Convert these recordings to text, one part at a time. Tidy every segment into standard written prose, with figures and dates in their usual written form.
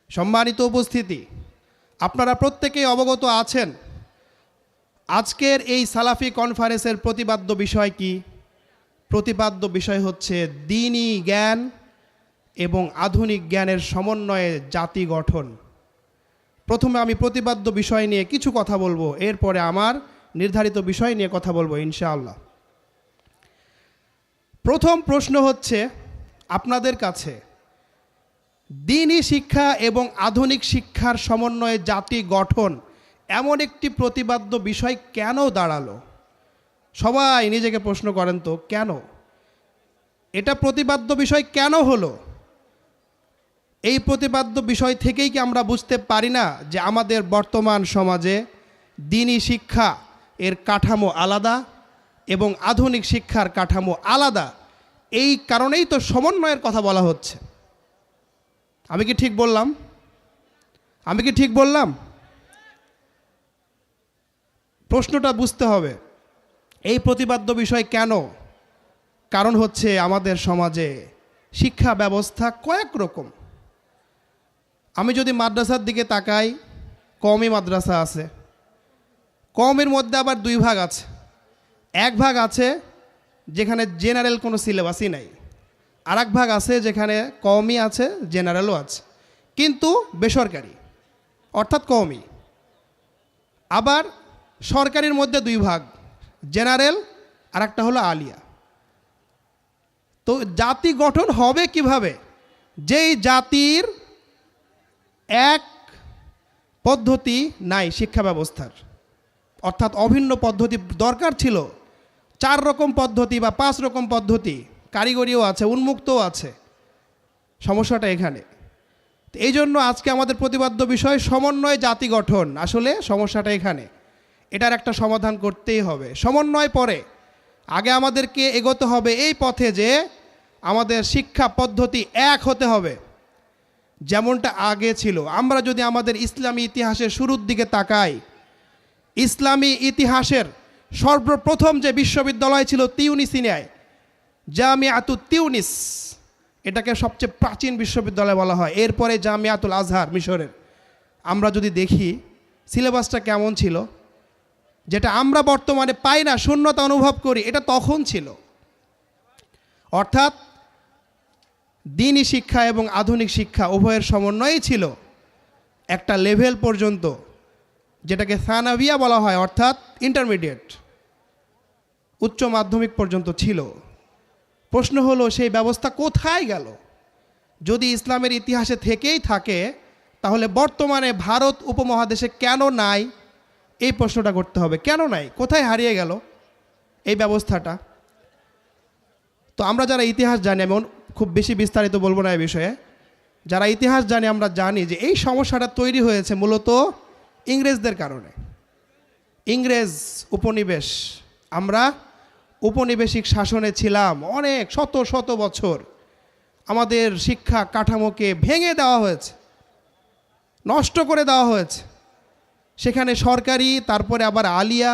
সম্মানিত উপস্থিতি, আপনারা প্রত্যেকেই অবগত আছেন আজকের এই সালাফি কনফারেন্সের প্রতিপাদ্য বিষয় কি? প্রতিপাদ্য বিষয় হচ্ছে দ্বীনি জ্ঞান এবং আধুনিক জ্ঞানের সমন্বয়ে জাতি গঠন। প্রথমে আমি প্রতিপাদ্য বিষয় নিয়ে কিছু কথা বলবো, এরপরে আমার নির্ধারিত বিষয় নিয়ে কথা বলবো ইনশাআল্লাহ। প্রথম প্রশ্ন হচ্ছে আপনাদের কাছে, দ্বীনি শিক্ষা এবং আধুনিক শিক্ষার সমন্বয়ে জাতি গঠন এমন একটি প্রতিপাদ্য বিষয় কেন দাঁড়ালো? সবাই নিজেকে প্রশ্ন করেন তো, কেন এটা প্রতিপাদ্য বিষয় কেন হলো? এই প্রতিপাদ্য বিষয় থেকেই কি আমরা বুঝতে পারি না যে আমাদের বর্তমান সমাজে দ্বীনি শিক্ষা এর কাঠামো আলাদা এবং আধুনিক শিক্ষার কাঠামো আলাদা? এই কারণেই তো সমন্বয়ের কথা বলা হচ্ছে। আমি কি ঠিক বললাম? প্রশ্নটা বুঝতে হবে এই প্রতিপাদ্য বিষয় কেন। কারণ হচ্ছে আমাদের সমাজে শিক্ষা ব্যবস্থা কয়েক রকম। আমি যদি মাদ্রাসার দিকে তাকাই, কওমি মাদ্রাসা আছে, কওমির মধ্যে আবার দুই ভাগ আছে। এক ভাগ আছে যেখানে জেনারেল কোনো সিলেবাসই নাই, আর এক ভাগ আছে যেখানে কওমি আছে, জেনারেলও আছে, কিন্তু বেসরকারি অর্থাৎ কওমি। আবার সরকারির মধ্যে দুই ভাগ, জেনারেল আর একটা হলো আলিয়া। তো জাতি গঠন হবে কিভাবে? যেই জাতির এক পদ্ধতি নাই শিক্ষা ব্যবস্থার, অর্থাৎ অভিন্ন পদ্ধতি দরকার ছিল। 4 রকম পদ্ধতি বা 5 রকম পদ্ধতি, কারিগরিও আছে, উন্মুক্তও আছে। সমস্যাটা এখানে। এই জন্য আজকে আমাদের প্রতিপাদ্য বিষয় সমন্বয় জাতি গঠন। আসলে সমস্যাটা এখানে, এটার একটা সমাধান করতেই হবে। সমন্বয় পরে, আগে আমাদেরকে এগোতে হবে এই পথে যে আমাদের শিক্ষা পদ্ধতি এক হতে হবে, যেমনটা আগে ছিল। আমরা যদি আমাদের ইসলামী ইতিহাসের শুরুর দিকে তাকাই, ইসলামী ইতিহাসের সর্বপ্রথম যে বিশ্ববিদ্যালয় ছিল তিউনিসিয়ায়, জামিয়াতুত তিউনিস, এটাকে সবচেয়ে প্রাচীন বিশ্ববিদ্যালয় বলা হয়। এরপরে জামিয়াতুল আজহার মিশরের। আমরা যদি দেখি সিলেবাসটা কেমন ছিল, যেটা আমরা বর্তমানে পাই না, শূন্যতা অনুভব করি, এটা তখন ছিল। অর্থাৎ দ্বীনি শিক্ষা এবং আধুনিক শিক্ষা উভয়ের সমন্বয়ই ছিল একটা লেভেল পর্যন্ত, যেটাকে সানাবিয়া বলা হয়, অর্থাৎ ইন্টারমিডিয়েট, উচ্চ মাধ্যমিক পর্যন্ত ছিল। প্রশ্ন হলো সেই ব্যবস্থা কোথায় গেল? যদি ইসলামের ইতিহাসে থেকেই থাকে তাহলে বর্তমানে ভারত উপমহাদেশে কেন নাই? এই প্রশ্নটা করতে হবে, কেন নাই, কোথায় হারিয়ে গেল এই ব্যবস্থাটা? তো আমরা যারা ইতিহাস জানি, আমি খুব বেশি বিস্তারিত বলবো না এই বিষয়ে, যারা ইতিহাস জানি আমরা জানি যে এই সমস্যাটা তৈরি হয়েছে মূলত ইংরেজদের কারণে। ইংরেজ উপনিবেশ, আমরা উপনিবেশিক শাসনে ছিলাম অনেক শত শত বছর। আমাদের শিক্ষা কাঠামোকে ভেঙে দেওয়া হয়েছে, নষ্ট করে দেওয়া হয়েছে। সেখানে সরকারি, তারপরে আবার আলিয়া,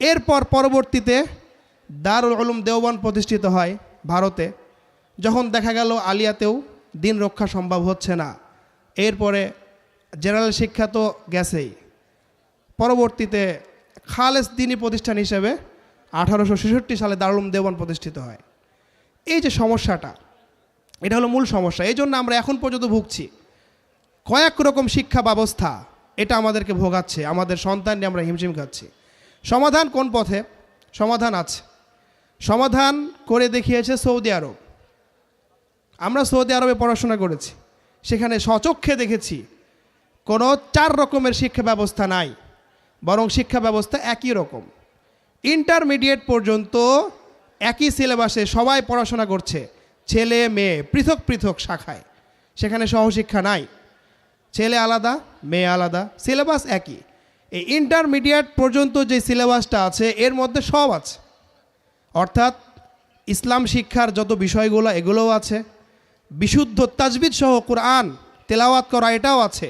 এরপর পরবর্তীতে দারুল উলুম দেওবন্দ প্রতিষ্ঠিত হয় ভারতে। যখন দেখা গেল আলিয়াতেও দিন রক্ষা সম্ভব হচ্ছে না, এরপরে জেনারেল শিক্ষা তো গেছেই। পরবর্তীতে খালেস দ্বীনি প্রতিষ্ঠান হিসেবে 1866 সালে দারুল উলুম দেওবন্দ প্রতিষ্ঠিত হয়। এই যে সমস্যাটা, এটা হলো মূল সমস্যা। এই জন্য আমরা এখন পর্যন্ত ভুগছি। কয়েক রকম শিক্ষা ব্যবস্থা, এটা আমাদেরকে ভোগাচ্ছে, আমাদের সন্তান নিয়ে আমরা হিমশিম খাচ্ছি। সমাধান কোন পথে? সমাধান আছে, সমাধান করে দেখিয়েছে সৌদি আরব। আমরা সৌদি আরবে পড়াশোনা করেছি, সেখানে স্বচক্ষে দেখেছি কোনো 4 রকমের শিক্ষা ব্যবস্থা নাই, বরং শিক্ষা ব্যবস্থা একই রকম। ইন্টারমিডিয়েট পর্যন্ত একই সিলেবাসে সবাই পড়াশোনা করছে, ছেলে মেয়ে পৃথক পৃথক শাখায়। সেখানে সহশিক্ষা নাই, ছেলে আলাদা মেয়ে আলাদা, সিলেবাস একই। এই ইন্টারমিডিয়েট পর্যন্ত যে সিলেবাসটা আছে এর মধ্যে সব আছে, অর্থাৎ ইসলাম শিক্ষার যত বিষয়গুলো এগুলোও আছে, বিশুদ্ধ তাজবিদ সহ কোরআন তেলাওয়াত করা এটাও আছে,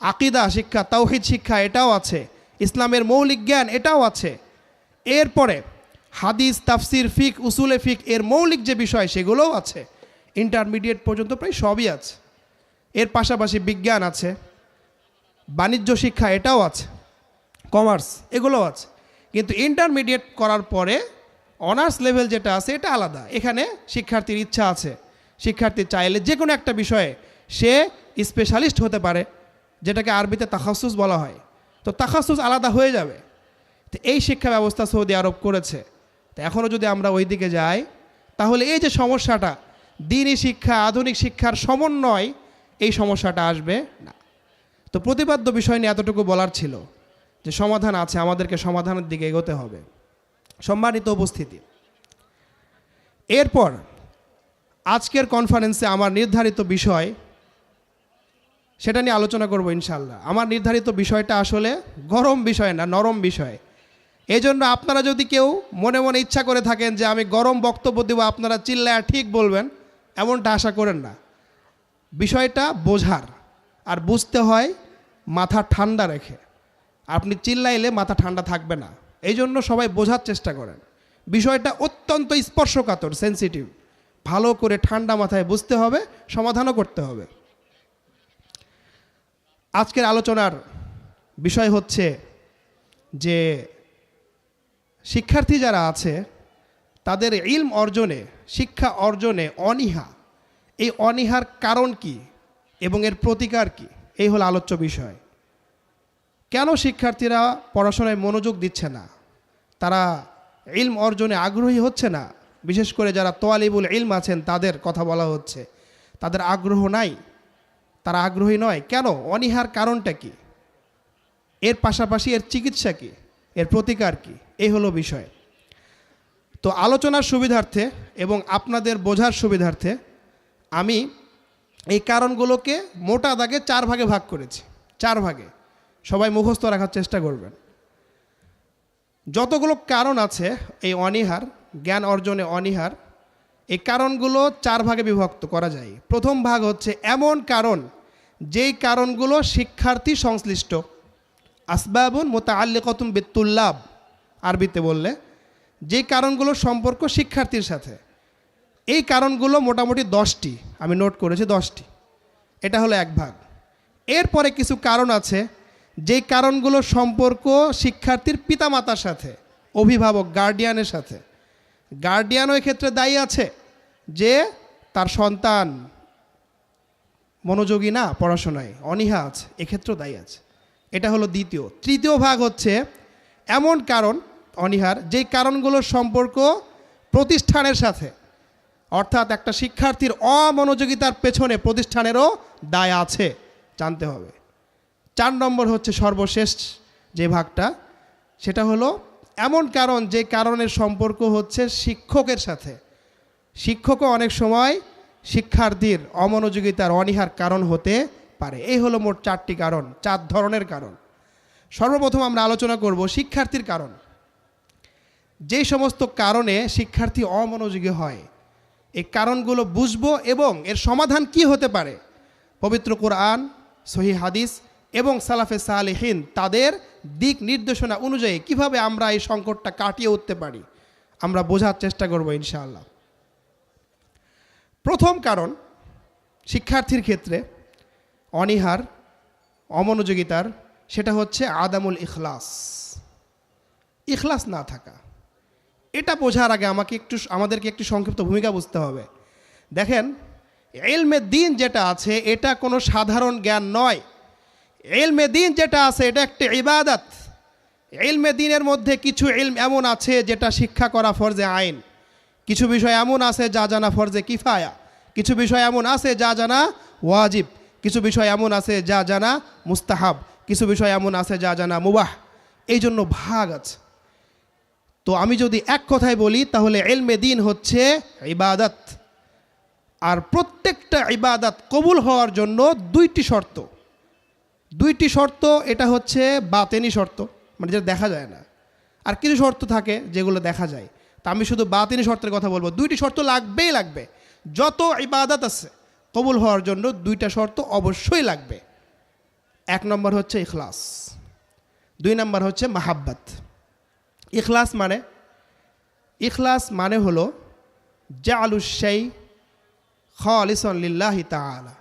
আকিদা শিক্ষা, তাওহিদ শিক্ষা এটাও আছে, ইসলামের মৌলিক জ্ঞান এটাও আছে। এরপরে হাদিস, তাফসির, ফিক, উসুলে ফিক এর মৌলিক যে বিষয় সেগুলোও আছে। ইন্টারমিডিয়েট পর্যন্ত প্রায় সবই আছে। এর পাশাপাশি বিজ্ঞান আছে, বাণিজ্য শিক্ষা এটাও আছে, কমার্স এগুলোও আছে। কিন্তু ইন্টারমিডিয়েট করার পরে অনার্স লেভেল যেটা আছে এটা আলাদা। এখানে শিক্ষার্থীর ইচ্ছা আছে, শিক্ষার্থী চাইলে যে কোনো একটা বিষয়ে সে স্পেশালিস্ট হতে পারে, যেটাকে আরবিতে তাখাসুস বলা হয়। তো তাখাসুস আলাদা হয়ে যাবে। তো এই শিক্ষা ব্যবস্থা সৌদি আরব করেছে। তো এখনও যদি আমরা ওই দিকে যাই, তাহলে এই যে সমস্যাটা, দ্বীনি শিক্ষা আধুনিক শিক্ষার সমন্বয়, এই সমস্যাটা আসবে না। তো প্রতিপাদ্য বিষয় নিয়ে এতটুকু বলার ছিল, যে সমাধান আছে, আমাদেরকে সমাধানের দিকে এগোতে হবে। সম্মানিত উপস্থিতি, এরপর আজকের কনফারেন্সে আমার নির্ধারিত বিষয়, সেটা নিয়ে আলোচনা করব ইনশাল্লাহ। আমার নির্ধারিত বিষয়টা আসলে গরম বিষয় না, নরম বিষয়। এই জন্য আপনারা যদি কেউ মনে মনে ইচ্ছা করে থাকেন যে আমি গরম বক্তব্য দেব, আপনারা চিল্লায় ঠিক বলবেন, এমনটা আশা করেন না। বিষয়টা বোঝার, আর বুঝতে হয় মাথা ঠান্ডা রেখে। আপনি চিল্লাইলে মাথা ঠান্ডা থাকবে না। এই জন্য সবাই বোঝার চেষ্টা করেন। বিষয়টা অত্যন্ত স্পর্শকাতর, সেন্সিটিভ। ভালো করে ঠান্ডা মাথায় বুঝতে হবে, সমাধানও করতে হবে। আজকের আলোচনার বিষয় হচ্ছে যে শিক্ষার্থী যারা আছে তাদের ইলম অর্জনে, শিক্ষা অর্জনে অনীহা, এই অনীহার কারণ কি এবং এর প্রতিকার কি, এই হলো আলোচ্য বিষয়। কেন শিক্ষার্থীরা পড়াশোনায় মনোযোগ দিচ্ছে না, তারা ইলম অর্জনে আগ্রহী হচ্ছে না? বিশেষ করে যারা তোয়ালিবুল ইলম আছেন তাদের কথা বলা হচ্ছে। তাদের আগ্রহ নাই, তারা আগ্রহী নয় কেন? অনীহার কারণটা কি, এর পাশাপাশি এর চিকিৎসা কি, এর প্রতিকার কি, এই হলো বিষয়। তো আলোচনার সুবিধার্থে এবং আপনাদের বোঝার সুবিধার্থে আমি এই কারণগুলোকে মোটা দাগে 4 ভাগে ভাগ করেছি। 4 ভাগে, সবাই মুখস্থ রাখার চেষ্টা করবেন। যতগুলো কারণ আছে এই অনীহার, জ্ঞান অর্জনে অনীহার, এই কারণগুলো 4 ভাগে বিভক্ত করা যায়। প্রথম ভাগ হচ্ছে এমন কারণ যেই কারণগুলো শিক্ষার্থী সংশ্লিষ্ট, আসবাবুন মুতাআল্লিকাতুন বিত্তুল্লাব, আরবিতে বললে যে কারণগুলো সম্পর্ক শিক্ষার্থীর সাথে। এই কারণগুলো মোটামুটি 10টি, আমি নোট করেছি 10টি। এটা হলো এক ভাগ। এরপরে কিছু কারণ আছে যেই কারণগুলো সম্পর্ক শিক্ষার্থীর পিতামাতার সাথে, অভিভাবক গার্ডিয়ানের সাথে। গার্ডিয়ানও এক্ষেত্রে দায়ী আছে যে তার সন্তান মনোযোগী না পড়াশোনায়, অনীহা আছে, এক্ষেত্রেও দায়ী আছে। এটা হলো দ্বিতীয়। তৃতীয় ভাগ হচ্ছে এমন কারণ অনীহার যেই কারণগুলোর সম্পর্ক প্রতিষ্ঠানের সাথে, অর্থাৎ একটা শিক্ষার্থীর অমনোযোগিতার পেছনে প্রতিষ্ঠানেরও দায় আছে, জানতে হবে। 4 নম্বর হচ্ছে সর্বশেষ যে ভাগটা, সেটা হলো এমন কারণ যে কারণের সম্পর্ক হচ্ছে শিক্ষকের সাথে। শিক্ষকও অনেক সময় শিক্ষার্থীর অমনোযোগিতার অনীহার কারণ হতে পারে। এই হলো মোট 4টি কারণ, 4 ধরনের কারণ। সর্বপ্রথম আমরা আলোচনা করব শিক্ষার্থীর কারণ। যেই সমস্ত কারণে শিক্ষার্থী অমনোযোগী হয়, এই কারণগুলো বুঝবো এবং এর সমাধান কি হতে পারে। পবিত্র কোরআন, সহিহ হাদিস এবং সালাফে সালেহিন তাদের দিক নির্দেশনা অনুযায়ী কিভাবে আমরা এই সংকটটা কাটিয়ে উঠতে পারি, আমরা বোঝার চেষ্টা করব ইনশাআল্লাহ। প্রথম কারণ শিক্ষার্থীর ক্ষেত্রে অনীহার, অমনোযোগিতার, সেটা হচ্ছে আদামুল ইখলাস, ইখলাস না থাকা। এটা বোঝার আগে আমাদেরকে একটু সংক্ষিপ্ত ভূমিকা বুঝতে হবে। দেখেন, ইলমে দ্বীন যেটা আছে এটা কোনো সাধারণ জ্ঞান নয়। ইলমে দ্বীন যেটা আছে এটা একটা ইবাদত। ইলমে দ্বীনের মধ্যে কিছু ইলম এমন আছে যেটা শিক্ষা করা ফরজে আইন, কিছু বিষয় এমন আছে যা জানা ফরজে কিফায়া, কিছু বিষয় এমন আছে যা জানা ওয়াজিব, কিছু বিষয় এমন আছে যা জানা মুস্তাহাব, কিছু বিষয় এমন আছে যা জানা মুবাহ। এই জন্য ভাগ আছে। তো আমি যদি এক কথায় বলি তাহলে ইলমে দ্বীন হচ্ছে ইবাদত। আর প্রত্যেকটা ইবাদত কবুল হওয়ার জন্য 2টি শর্ত, 2টি শর্ত। এটা হচ্ছে বাতেনি শর্ত, মানে যেটা দেখা যায় না, আর কিছু শর্ত থাকে যেগুলো দেখা যায়। তা আমি শুধু বাতেনি শর্তের কথা বলবো। 2টি শর্ত লাগবেই লাগবে। যত ইবাদত আছে কবুল হওয়ার জন্য 2টা শর্ত অবশ্যই লাগবে। 1 নম্বর হচ্ছে ইখলাস, 2 নম্বর হচ্ছে মাহাব্বত। ইখলাস মানে হলো জাআলুশ শাই খালিসান লিল্লাহি তাআলা,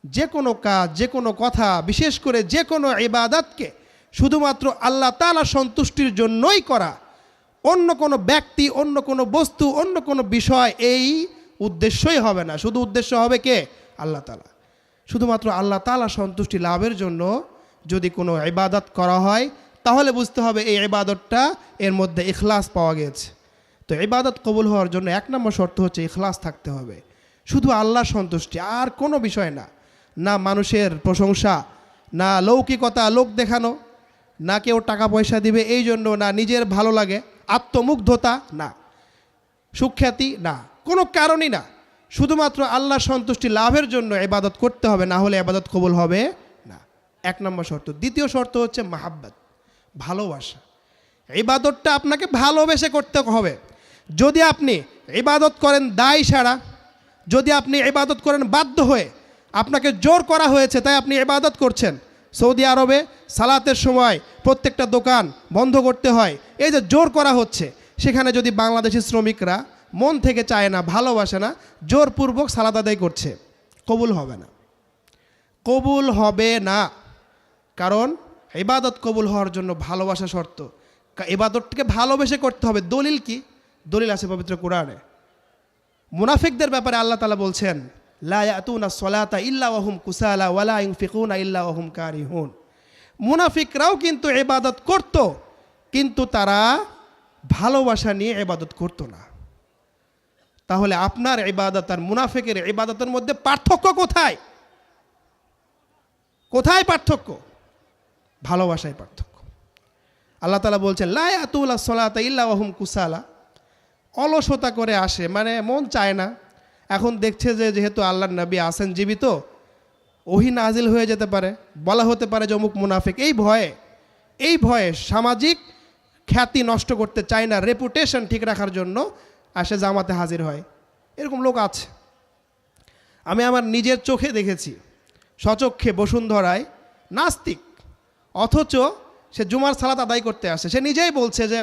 যে কোনো কাজ, যে কোনো কথা, বিশেষ করে যে কোনো ইবাদতকে শুধুমাত্র আল্লাহ তাআলার সন্তুষ্টির জন্যই করা, অন্য কোনো ব্যক্তি, অন্য কোনো বস্তু, অন্য কোনো বিষয় এই উদ্দেশ্যই হবে না। শুধু উদ্দেশ্য হবে কে? আল্লাহ তাআলা। শুধুমাত্র আল্লাহ তাআলার সন্তুষ্টি লাভের জন্য যদি কোনো ইবাদত করা হয়, তাহলে বুঝতে হবে এই ইবাদতটা এর মধ্যে ইখলাস পাওয়া গেছে। তো ইবাদত কবুল হওয়ার জন্য এক নম্বর শর্ত হচ্ছে ইখলাস থাকতে হবে। শুধু আল্লাহর সন্তুষ্টি, আর কোনো বিষয় না। না মানুষের প্রশংসা, না লৌকিকতা, লোক দেখানো, না কেউ টাকা পয়সা দিবে এই জন্য, না নিজের ভালো লাগে, আত্মমুগ্ধতা, না সুখ্যাতি, না কোনো কারণই না। শুধুমাত্র আল্লাহর সন্তুষ্টি লাভের জন্য ইবাদত করতে হবে, না হলে ইবাদত কবুল হবে না। এক নম্বর শর্ত। দ্বিতীয় শর্ত হচ্ছে মাহাব্বত, ভালোবাসা। ইবাদতটা আপনাকে ভালোবেসে করতে হবে। যদি আপনি ইবাদত করেন দায় ছাড়া, যদি আপনি ইবাদত করেন বাধ্য হয়ে, আপনাকে জোর করা হয়েছে তাই আপনি ইবাদত করছেন। সৌদি আরবে সালাতের সময় প্রত্যেকটা দোকান বন্ধ করতে হয়, এই যে জোর করা হচ্ছে। সেখানে যদি বাংলাদেশি শ্রমিকরা মন থেকে চায় না, ভালোবাসে না, জোরপূর্বক সালাত আদায় করছে, কবুল হবে না, কবুল হবে না। কারণ ইবাদত কবুল হওয়ার জন্য ভালোবাসা শর্ত। ইবাদতকে ভালোবেসে করতে হবে। দলিল কি? দলিল আছে পবিত্র কোরআনে। মুনাফিকদের ব্যাপারে আল্লাহ তাআলা বলছেন, লা ইয়াতুনা সলাতা ইল্লা ওয়াহুম কুসালা ওয়ালা ইউনফিকুনা ইল্লা ওয়াহুম কারিহুন। মুনাফিকরাও কিন্তু ইবাদত করত, কিন্তু তারা ভালোবাসা নিয়ে ইবাদত করত না। তাহলে আপনার ইবাদত আর মুনাফিকের ইবাদতের মধ্যে পার্থক্য কোথায়? কোথায় পার্থক্য? ভালোবাসায় পার্থক্য। আল্লাহ তাআলা বলছেন, লা ইয়াতুনা সলাতা ইল্লা ওয়াহুম কুসালা। অলসতা করে আসে, মানে মন চায় না। এখন দেখছে যে যেহেতু আল্লাহর নবী আছেন জীবিত, ওহী নাজিল হয়ে যেতে পারে, বলা হতে পারে যে অমুক মুনাফিক। এই ভয়ে সামাজিক খ্যাতি নষ্ট করতে চায় না, রেপুটেশন ঠিক রাখার জন্য আসে জামাতে হাজির হয়। এরকম লোক আছে। আমি আমার নিজের চোখে দেখেছি, স্বচক্ষে। বসুন্ধরায় নাস্তিক, অথচ সে জুমার সালাত আদায় করতে আসে। সে নিজেই বলছে যে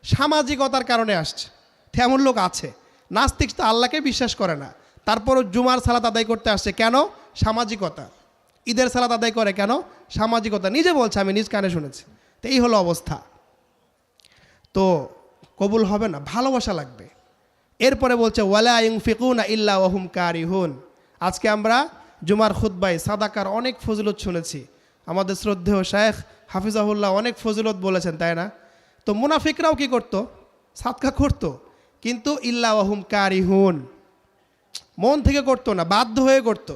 সামাজিকতার কারণে আসছে। তেমন লোক আছে। নাস্তিক তো আল্লাহকে বিশ্বাস করে না, তারপরও জুমার সালাত আদায় করতে আসছে। কেন? সামাজিকতা। ঈদের সালাত আদায় করে কেন? সামাজিকতা। নিজে বলছে, আমি নিজ কানে শুনেছি। তো এই হলো অবস্থা। তো কবুল হবে না, ভালোবাসা লাগবে। এরপরে বলছে ওয়ালা ইউনফিকুনা ইল্লা ওয়াহুম কারিহুন। আজকে আমরা জুমার খুতবায় সাদাকার অনেক ফজিলত শুনেছি। আমাদের শ্রদ্ধেয় শায়েখ হাফিজাহুল্লাহ অনেক ফজিলত বলেছেন, তাই না? তো মুনাফিকরাও কি করতো? সাদকা করতো, কিন্তু ইল্লা ওয়াহুম কারিহুন, মন থেকে করতো না, বাধ্য হয়ে করতো।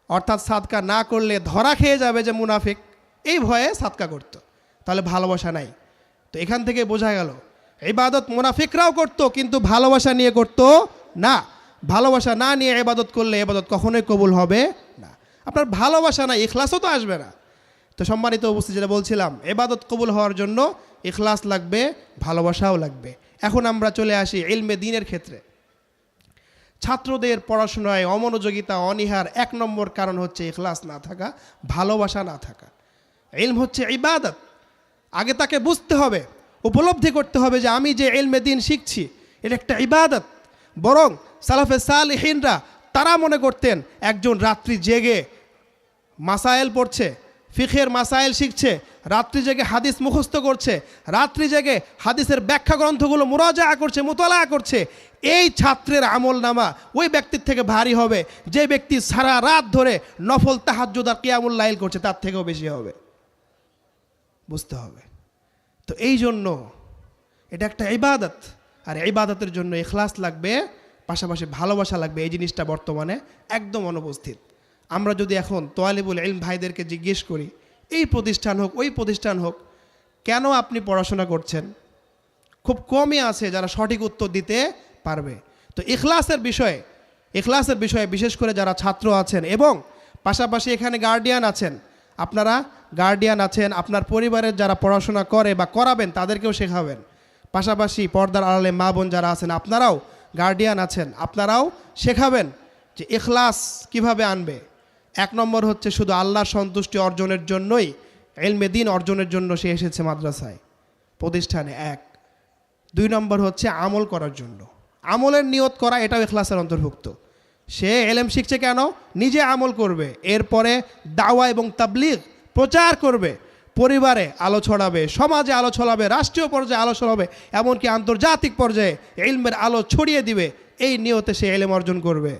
অর্থাৎ সাদকা না করলে ধরা খেয়ে যাবে যে মুনাফিক, এই ভয়ে সাদকা করতো। তাহলে ভালোবাসা নাই। তো এখান থেকে বোঝা গেল ইবাদত মুনাফিকরাও করতো, কিন্তু ভালোবাসা নিয়ে করতো না। ভালোবাসা না নিয়ে ইবাদত করলে ইবাদত কখনোই কবুল হবে না। আপনার ভালোবাসা না, ইখলাসও তো আসবে না। তো সম্মানিত উপস্থিতি, যেটা বলছিলাম, ইবাদত কবুল হওয়ার জন্য ইখলাস লাগবে, ভালোবাসাও লাগবে। এখন আমরা চলে আসি ইলমে দ্বীনের ক্ষেত্রে। ছাত্রদের পড়াশোনায় অমনোযোগিতা, অনীহার এক নম্বর কারণ হচ্ছে ইখলাস না থাকা, ভালোবাসা না থাকা। ইলম হচ্ছে ইবাদত। আগে তাকে বুঝতে হবে, উপলব্ধি করতে হবে যে আমি যে ইলমে দ্বীন শিখছি এটা একটা ইবাদত। বরং সালাফে সালেহিনরা তারা মনে করতেন একজন রাত্রি জেগে মাসায়েল পড়ছে, ফিকহের মাসাইল শিখছে, রাত্রি জেগে হাদিস মুখস্থ করছে, রাত্রি জেগে হাদিসের ব্যাখ্যা গ্রন্থগুলো মুরাজাআ করছে, মুতালা করছে, এই ছাত্রের আমল নামা ওই ব্যক্তির থেকে ভারী হবে যে ব্যক্তি সারা রাত ধরে নফল তাহাজ্জুদ আর কিয়ামুল লাইল করছে, তার থেকেও বেশি হবে। বুঝতে হবে। তো এই জন্য এটা একটা ইবাদত, আর ইবাদতের জন্য ইখলাস লাগবে, পাশাপাশি ভালোবাসা লাগবে। এই জিনিসটা বর্তমানে একদম অনুপস্থিত। আমরা যদি এখন তোয়ালিবুল ইলম ভাইদেরকে জিজ্ঞেস করি, এই প্রতিষ্ঠান হোক ওই প্রতিষ্ঠান হোক, কেন আপনি পড়াশোনা করছেন, খুব কমই আছে যারা সঠিক উত্তর দিতে পারবে। তো ইখলাসের বিষয়ে বিশেষ করে যারা ছাত্র আছেন এবং পাশাপাশি এখানে গার্ডিয়ান আছেন, আপনারা গার্ডিয়ান আছেন, আপনার পরিবারের যারা পড়াশোনা করে বা করাবেন তাদেরকেও শেখাবেন। পাশাপাশি পর্দার আড়ালে মা বোন যারা আছেন, আপনারাও গার্ডিয়ান আছেন, আপনারাও শেখাবেন যে ইখলাস কিভাবে আনবে। এক নম্বর হচ্ছে শুধু আল্লাহর সন্তুষ্টি অর্জনের জন্যই, ইলমে দ্বীন অর্জনের জন্য সে এসেছে মাদ্রাসায়, প্রতিষ্ঠানে। এক। দুই নম্বর হচ্ছে আমল করার জন্য, আমলের নিয়ত করা, এটাও ইখলাসের অন্তর্ভুক্ত। সে এলেম শিখছে কেন? নিজে আমল করবে, এরপরে দাওয়া এবং তাবলীগ প্রচার করবে, পরিবারে আলো ছড়াবে, সমাজে আলো ছড়াবে, রাষ্ট্রীয় পর্যায়ে আলো ছড়াবে, এমনকি আন্তর্জাতিক পর্যায়ে ইলমের আলো ছড়িয়ে দিবে। এই নিয়তে সে ইলম অর্জন করবে।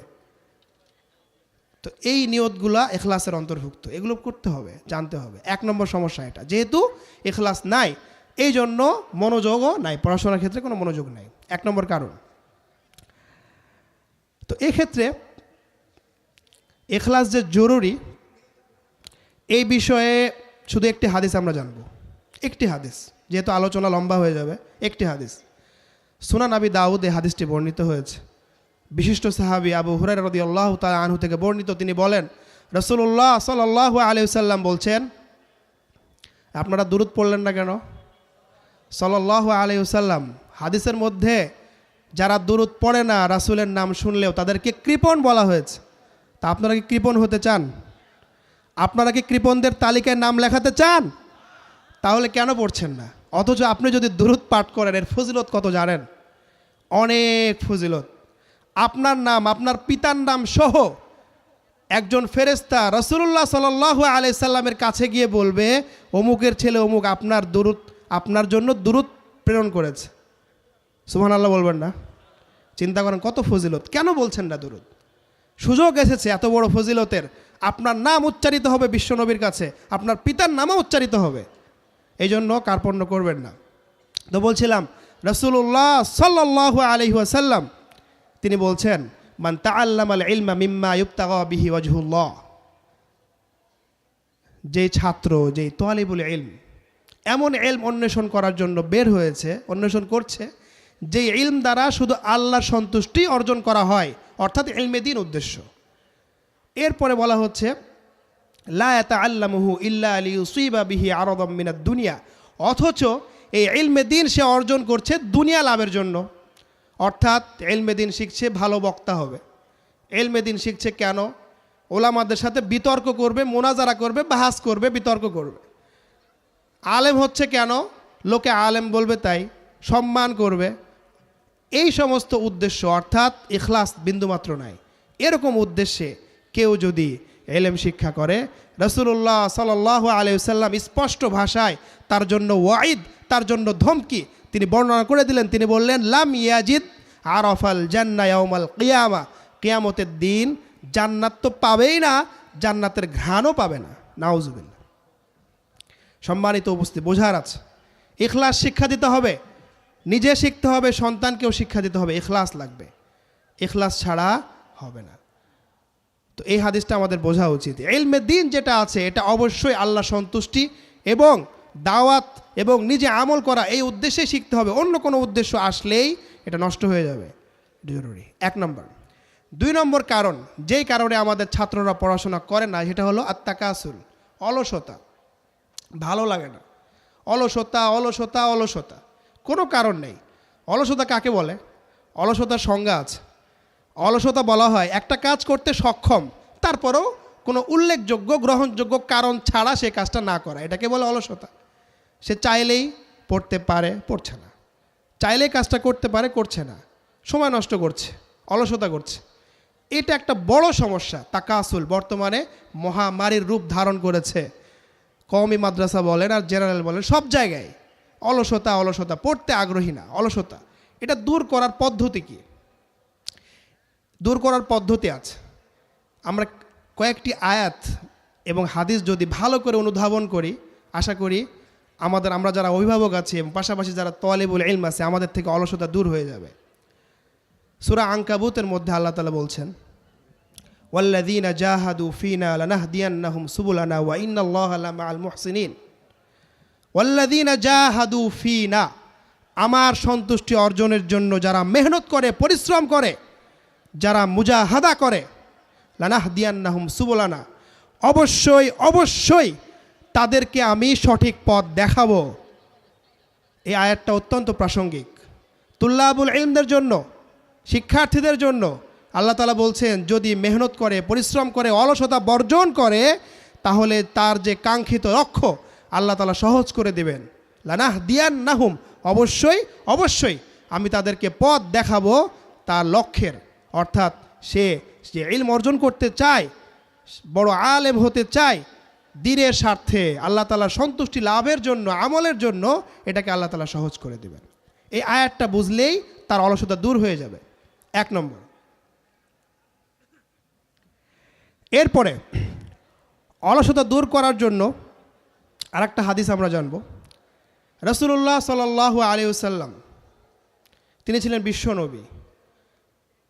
তো এই নিয়তগুলা ইখলাসের অন্তর্ভুক্ত। এগুলো করতে হবে, জানতে হবে। 1 নম্বর সমস্যা এটা, যেহেতু ইখলাস নাই এই জন্য মনোযোগও নাই, পড়াশোনার ক্ষেত্রে কোনো মনোযোগ নাই। 1 নম্বর কারণ। তো এই ক্ষেত্রে ইখলাস যে জরুরি এই বিষয়ে শুধু একটি হাদিস আমরা জানব। একটি হাদিস, যেহেতু আলোচনা লম্বা হয়ে যাবে, একটি হাদিস। সুনান আবি দাউদ এই হাদিসটি বর্ণিত হয়েছে। বিশিষ্ট সাহাবী আবু হুরায়রা রাদিয়াল্লাহু তাআলা আনহু থেকে বর্ণিত। তিনি বলেন, রাসূলুল্লাহ সাল্লাল্লাহু আলাইহি ওয়াসাল্লাম বলছেন, আপনারা দুরূদ পড়লেন না কেন? সাল্লাল্লাহু আলাইহি ওয়াসাল্লাম। হাদিসের মধ্যে যারা দুরূদ পড়ে না, রাসূলের নাম শুনলেও তাদেরকে কৃপণ বলা হয়েছে। তা আপনারা কি কৃপণ হতে চান? আপনারা কি কৃপণদের তালিকায় নাম লেখাতে চান? তাহলে কেন পড়ছেন না? অথচ আপনি যদি দুরূদ পাঠ করেন, এর ফজিলত কত জানেন? অনেক ফজিলত। আপনার নাম, আপনার পিতার নাম সহ একজন ফেরেশতা রাসূলুল্লাহ সাল্লাল্লাহু আলাইহি সাল্লামের কাছে গিয়ে বলবে, অমুকের ছেলে অমুক আপনার জন্য দুরূদ প্রেরণ করেছে। সুবহানাল্লাহ বলবেন না? চিন্তা করেন কত ফজিলত। কেন বলছেন না দুরূদ? সুযোগ এসেছে এত বড় ফজিলতের, আপনার নাম উচ্চারিত হবে বিশ্বনবীর কাছে, আপনার পিতার নামও উচ্চারিত হবে। এই জন্য কার্পণ্য করবেন না। তো বলছিলাম, রাসূলুল্লাহ সাল্লাল্লাহু আলাইহি ওয়াসাল্লাম তিনি বলছেন, মান তাআল্লামাল ইলমা মিম্মা ইবতাগা বিহি ওয়াজহুল্লাহ। যেই ছাত্র, যেই তালিবুল ইলম এমন ইলম অন্বেষণ করার জন্য বের হয়েছে, অন্বেষণ করছে, যেই ইলম দ্বারা শুধু আল্লাহর সন্তুষ্টি অর্জন করা হয়, অর্থাৎ ইলমে দ্বীন উদ্দেশ্য। এরপরে বলা হচ্ছে, লা ইয়াতাআল্লামুহু ইল্লা লিইউসিবা বিহি আরাদাম মিনাদ দুনিয়া। অথচ এই ইলমে দ্বীন সে অর্জন করছে দুনিয়া লাভের জন্য। অর্থাৎ ইলমে দ্বীন শিখছে ভালো বক্তা হবে। ইলমে দ্বীন শিখছে কেন? ওলামাদের সাথে বিতর্ক করবে, মোনাজারা করবে, বাহাস করবে, বিতর্ক করবে। আলেম হচ্ছে কেন? লোকে আলেম বলবে তাই, সম্মান করবে। এই সমস্ত উদ্দেশ্য, অর্থাৎ ইখলাস বিন্দুমাত্র নাই। এরকম উদ্দেশ্যে কেউ যদি ইলম শিক্ষা করে, রাসূলুল্লাহ সাল্লাল্লাহু আলাইহি ওয়াসাল্লাম স্পষ্ট ভাষায় তার জন্য ওয়াইদ, তার জন্য ধমকি তিনি বর্ণনা করে দিলেন। তিনি বললেন, লাম ইয়াজিদ আরাফাল জান্নাহ ইয়াউমাল কিয়ামা। কিয়ামতের দিন জান্নাত তো পাবেই না, জান্নাতের ঘ্রাণও পাবে না। নাউজুবিল্লাহ। সম্মানিত উপস্থিতি, বোঝার আছে, ইখলাস শিক্ষা দিতে হবে, নিজে শিখতে হবে, সন্তানকেও শিক্ষা দিতে হবে। ইখলাস লাগবে, ইখলাস ছাড়া হবে না। তো এই হাদিসটা আমাদের বোঝা উচিত। ইলমে দ্বীন যেটা আছে এটা অবশ্যই আল্লাহ সন্তুষ্টি এবং দাওয়াত এবং নিজে আমল করা, এই উদ্দেশ্যে শিখতে হবে। অন্য কোনো উদ্দেশ্য আসলেই এটা নষ্ট হয়ে যাবে। জরুরি 1 নম্বর। 2 নম্বর কারণ, যেই কারণে আমাদের ছাত্ররা পড়াশোনা করে না, সেটা হলো আত্তাকাসুল, অলসতা। ভালো লাগে না, অলসতা অলসতা অলসতা, কোনো কারণ নেই। অলসতা কাকে বলে? অলসতার সংজ্ঞা আছে। অলসতা বলা হয় একটা কাজ করতে সক্ষম, তারপরেও কোনো উল্লেখযোগ্য গ্রহণযোগ্য কারণ ছাড়া সে কাজটা না করা, এটাকে বলে অলসতা। সে চাইলেই পড়তে পারে, পড়ছে না, চাইলেই কাজটা করতে পারে, করছে না, সময় নষ্ট করছে, অলসতা করছে। এটা একটা বড় সমস্যা। তাকাসুল বর্তমানে মহামারীর রূপ ধারণ করেছে। কওমি মাদ্রাসা বলেন আর জেনারেল বলেন, সব জায়গায় অলসতা অলসতা, পড়তে আগ্রহী না, অলসতা। এটা দূর করার পদ্ধতি কি? দূর করার পদ্ধতি আছে। আমরা কয়েকটি আয়াত এবং হাদিস যদি ভালো করে অনুধাবন করি, আশা করি আমরা যারা অভিভাবক আছি এবং পাশাপাশি যারা তালিবুল ইলম আছে, আমাদের থেকে অলসতা দূর হয়ে যাবে। সূরা আনকাবুতের মধ্যে আল্লাহ তাআলা বলছেন, ওয়াল্লাযীনা জাহাদু ফীনা লানাহদিয়ান্নাহুম সুবুলানা ওয়া ইন্নাল্লাহা লামাআল মুহসিনিন। ওয়াল্লাযীনা জাহাদু ফীনা, আমার সন্তুষ্টি অর্জনের জন্য যারা মেহনত করে, পরিশ্রম করে, যারা মুজাহাদা করে, লানাহদিয়ান্নাহুম সুবুলানা, অবশ্যই অবশ্যই তাদেরকে আমি সঠিক পথ দেখাবো। এই আয়াতটা অত্যন্ত প্রাসঙ্গিক তুল্লাবুল ইলমদের জন্য, শিক্ষার্থীদের জন্য। আল্লাহ তাআলা বলছেন, যদি মেহনত করে, পরিশ্রম করে, অলসতা বর্জন করে, তাহলে তার যে কাঙ্ক্ষিত লক্ষ্য আল্লাহ তাআলা সহজ করে দেবেন। লানাহদিয়ান্নাহুম, অবশ্যই অবশ্যই আমি তাদেরকে পথ দেখাবো তার লক্ষ্যের, অর্থাৎ সে যে ইলম অর্জন করতে চায়, বড় আলেম হতে চায়, দ্বীনের স্বার্থে আল্লাহ তাআলার সন্তুষ্টি লাভের জন্য, আমলের জন্য, এটাকে আল্লাহ তাআলা সহজ করে দেবেন। এই আয়াতটা বুঝলেই তার অলসতা দূর হয়ে যাবে। 1 নম্বর। এরপরে অলসতা দূর করার জন্য আরেকটা হাদিস আমরা জানব। রাসূলুল্লাহ সাল্লাল্লাহু আলাইহি ওয়াসাল্লাম তিনি ছিলেন বিশ্বনবী।